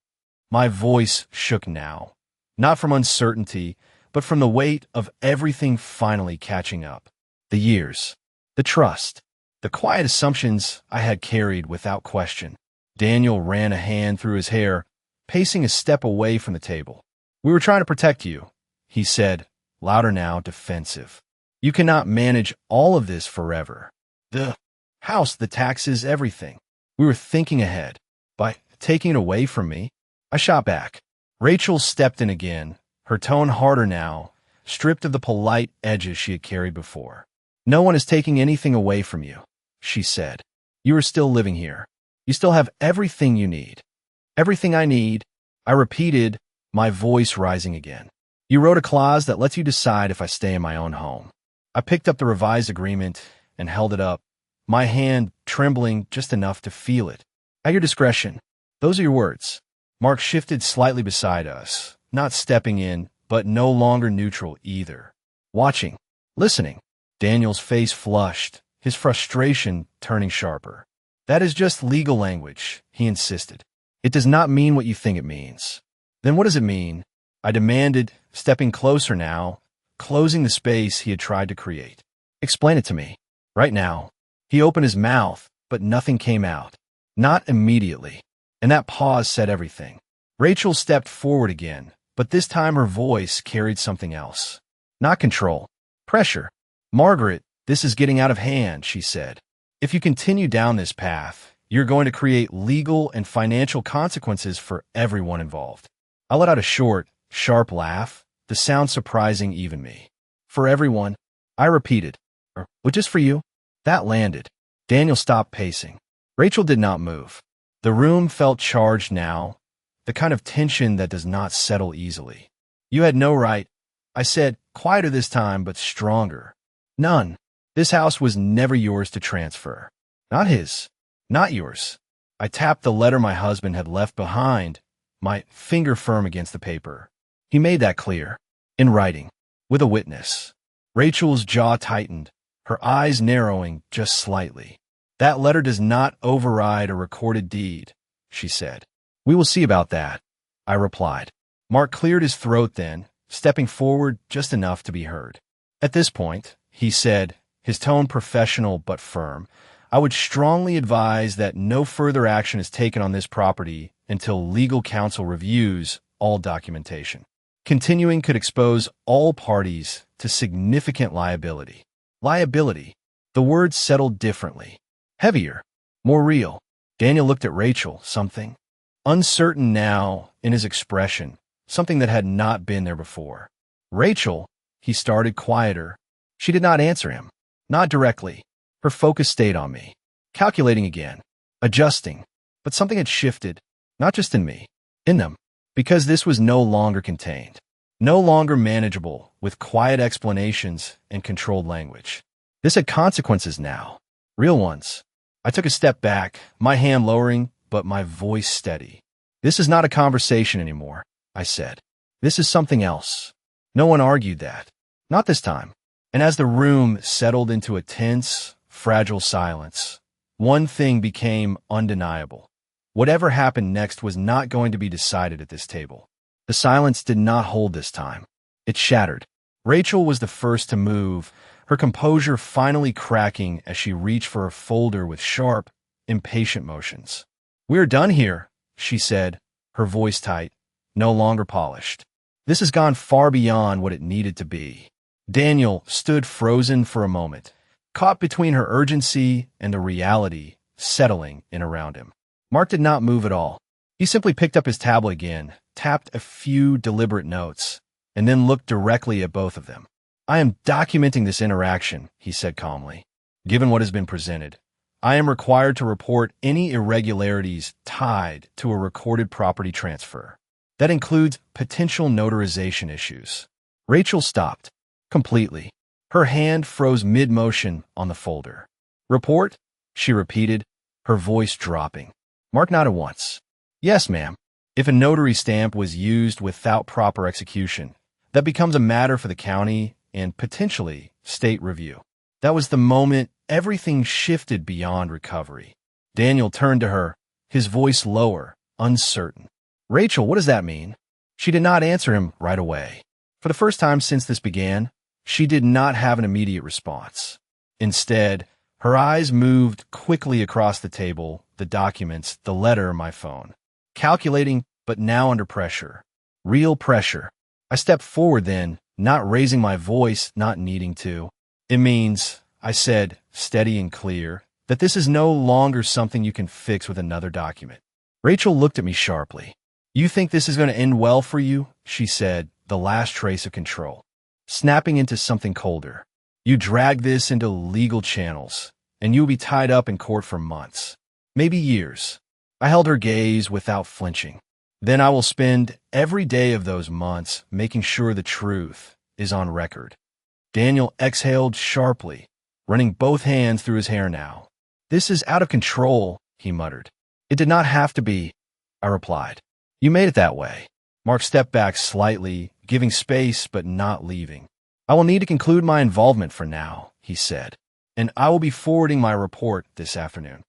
My voice shook now, not from uncertainty, but from the weight of everything finally catching up. The years, the trust, the quiet assumptions I had carried without question. Daniel ran a hand through his hair, pacing a step away from the table. We were trying to protect you, he said, louder now, defensive. You cannot manage all of this forever. The house, the taxes, everything. We were thinking ahead. By taking it away from me, I shot back. Rachel stepped in again, her tone harder now, stripped of the polite edges she had carried before. No one is taking anything away from you, she said. You are still living here. You still have everything you need. Everything I need, I repeated, my voice rising again. You wrote a clause that lets you decide if I stay in my own home. I picked up the revised agreement and held it up, my hand trembling just enough to feel it. At your discretion. Those are your words. Mark shifted slightly beside us, not stepping in, but no longer neutral either. Watching, listening. Daniel's face flushed, his frustration turning sharper. That is just legal language, he insisted. It does not mean what you think it means. Then what does it mean? I demanded, stepping closer now, closing the space he had tried to create. Explain it to me. Right now. He opened his mouth, but nothing came out. Not immediately. And that pause said everything. Rachel stepped forward again, but this time her voice carried something else. Not control. Pressure. Margaret, this is getting out of hand, she said. If you continue down this path, you're going to create legal and financial consequences for everyone involved. I let out a short, sharp laugh, the sound surprising even me. For everyone, I repeated. Well, just for you? That landed. Daniel stopped pacing. Rachel did not move. The room felt charged now, the kind of tension that does not settle easily. You had no right, I said, quieter this time but stronger. None. This house was never yours to transfer. Not his. Not yours. I tapped the letter my husband had left behind, my finger firm against the paper. He made that clear. In writing. With a witness. Rachel's jaw tightened, her eyes narrowing just slightly. That letter does not override a recorded deed, she said. We will see about that, I replied. Mark cleared his throat then, stepping forward just enough to be heard. At this point, he said, his tone professional but firm, I would strongly advise that no further action is taken on this property until legal counsel reviews all documentation. Continuing could expose all parties to significant liability. Liability. The word settled differently. Heavier. More real. Daniel looked at Rachel, something uncertain now in his expression, something that had not been there before. Rachel, he started quieter. She did not answer him. Not directly. Her focus stayed on me. Calculating again. Adjusting. But something had shifted, not just in me, in them. Because this was no longer contained. No longer manageable with quiet explanations and controlled language. This had consequences now. Real ones. I took a step back, my hand lowering, but my voice steady. This is not a conversation anymore, I said. This is something else. No one argued that. Not this time. And as the room settled into a tense, fragile silence, one thing became undeniable. Whatever happened next was not going to be decided at this table. The silence did not hold this time. It shattered. Rachel was the first to move, her composure finally cracking as she reached for a folder with sharp, impatient motions. We're done here, she said, her voice tight, no longer polished. This has gone far beyond what it needed to be. Daniel stood frozen for a moment, caught between her urgency and the reality settling in around him. Mark did not move at all. He simply picked up his tablet again, tapped a few deliberate notes, and then looked directly at both of them. I am documenting this interaction, he said calmly. Given what has been presented, I am required to report any irregularities tied to a recorded property transfer. That includes potential notarization issues. Rachel stopped. Completely. Her hand froze mid-motion on the folder. Report? She repeated, her voice dropping. Mark nodded once. Yes, ma'am. If a notary stamp was used without proper execution, that becomes a matter for the county and potentially state review. That was the moment everything shifted beyond recovery. Daniel turned to her, his voice lower, uncertain. Rachel, what does that mean? She did not answer him right away. For the first time since this began, she did not have an immediate response. Instead, her eyes moved quickly across the table, the documents, the letter, my phone. Calculating, but now under pressure. Real pressure. I stepped forward then, not raising my voice, not needing to. It means, I said, steady and clear, that this is no longer something you can fix with another document. Rachel looked at me sharply. You think this is going to end well for you? She said, the last trace of control, snapping into something colder. You drag this into legal channels, and you'll be tied up in court for months, maybe years. I held her gaze without flinching. Then I will spend every day of those months making sure the truth is on record. Daniel exhaled sharply, running both hands through his hair now. This is out of control, he muttered. It did not have to be, I replied. You made it that way. Mark stepped back slightly, giving space but not leaving. I will need to conclude my involvement for now, he said, and I will be forwarding my report this afternoon.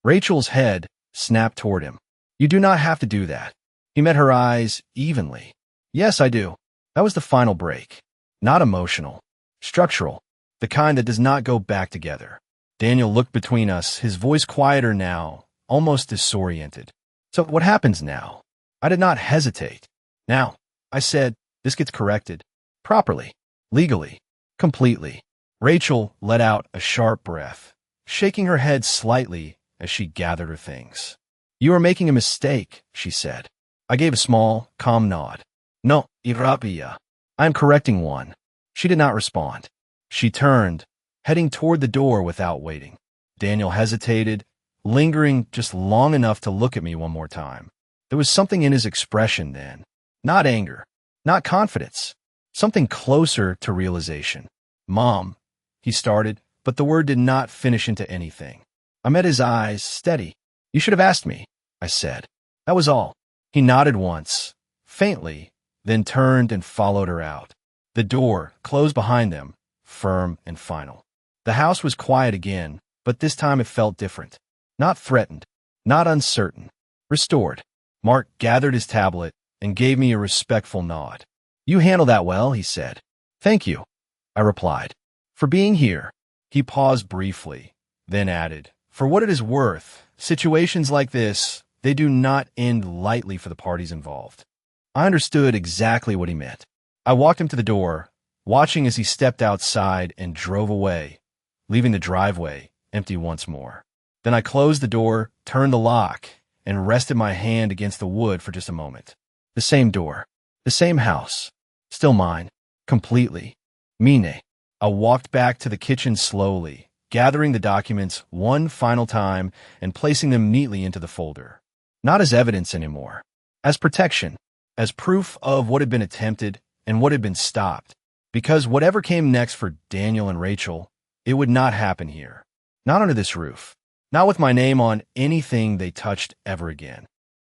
Rachel's head snapped toward him. You do not have to do that. He met her eyes evenly. Yes, I do. That was the final break. Not emotional. Structural. The kind that does not go back together. Daniel looked between us, his voice quieter now, almost disoriented. So what happens now? I did not hesitate. Now, I said, this gets corrected. Properly. Legally. Completely. Rachel let out a sharp breath, shaking her head slightly as she gathered her things. You are making a mistake, she said. I gave a small, calm nod. No, irreversible. I am correcting one. She did not respond. She turned, heading toward the door without waiting. Daniel hesitated, lingering just long enough to look at me one more time. There was something in his expression then. Not anger, not confidence. Something closer to realization. Mom, he started, but the word did not finish into anything. I met his eyes, steady. You should have asked me, I said. That was all. He nodded once, faintly, then turned and followed her out. The door closed behind them, firm and final. The house was quiet again, but this time it felt different. Not threatened, not uncertain. Restored. Mark gathered his tablet and gave me a respectful nod. You handled that well, he said. Thank you, I replied. For being here. He paused briefly, then added, for what it is worth, situations like this, they do not end lightly for the parties involved. I understood exactly what he meant. I walked him to the door, watching as he stepped outside and drove away, leaving the driveway empty once more. Then I closed the door, turned the lock, and rested my hand against the wood for just a moment. The same door, the same house, still mine, completely. Mine. I walked back to the kitchen slowly, gathering the documents one final time and placing them neatly into the folder. Not as evidence anymore, as protection, as proof of what had been attempted and what had been stopped. Because whatever came next for Daniel and Rachel, it would not happen here. Not under this roof. Not with my name on anything they touched ever again.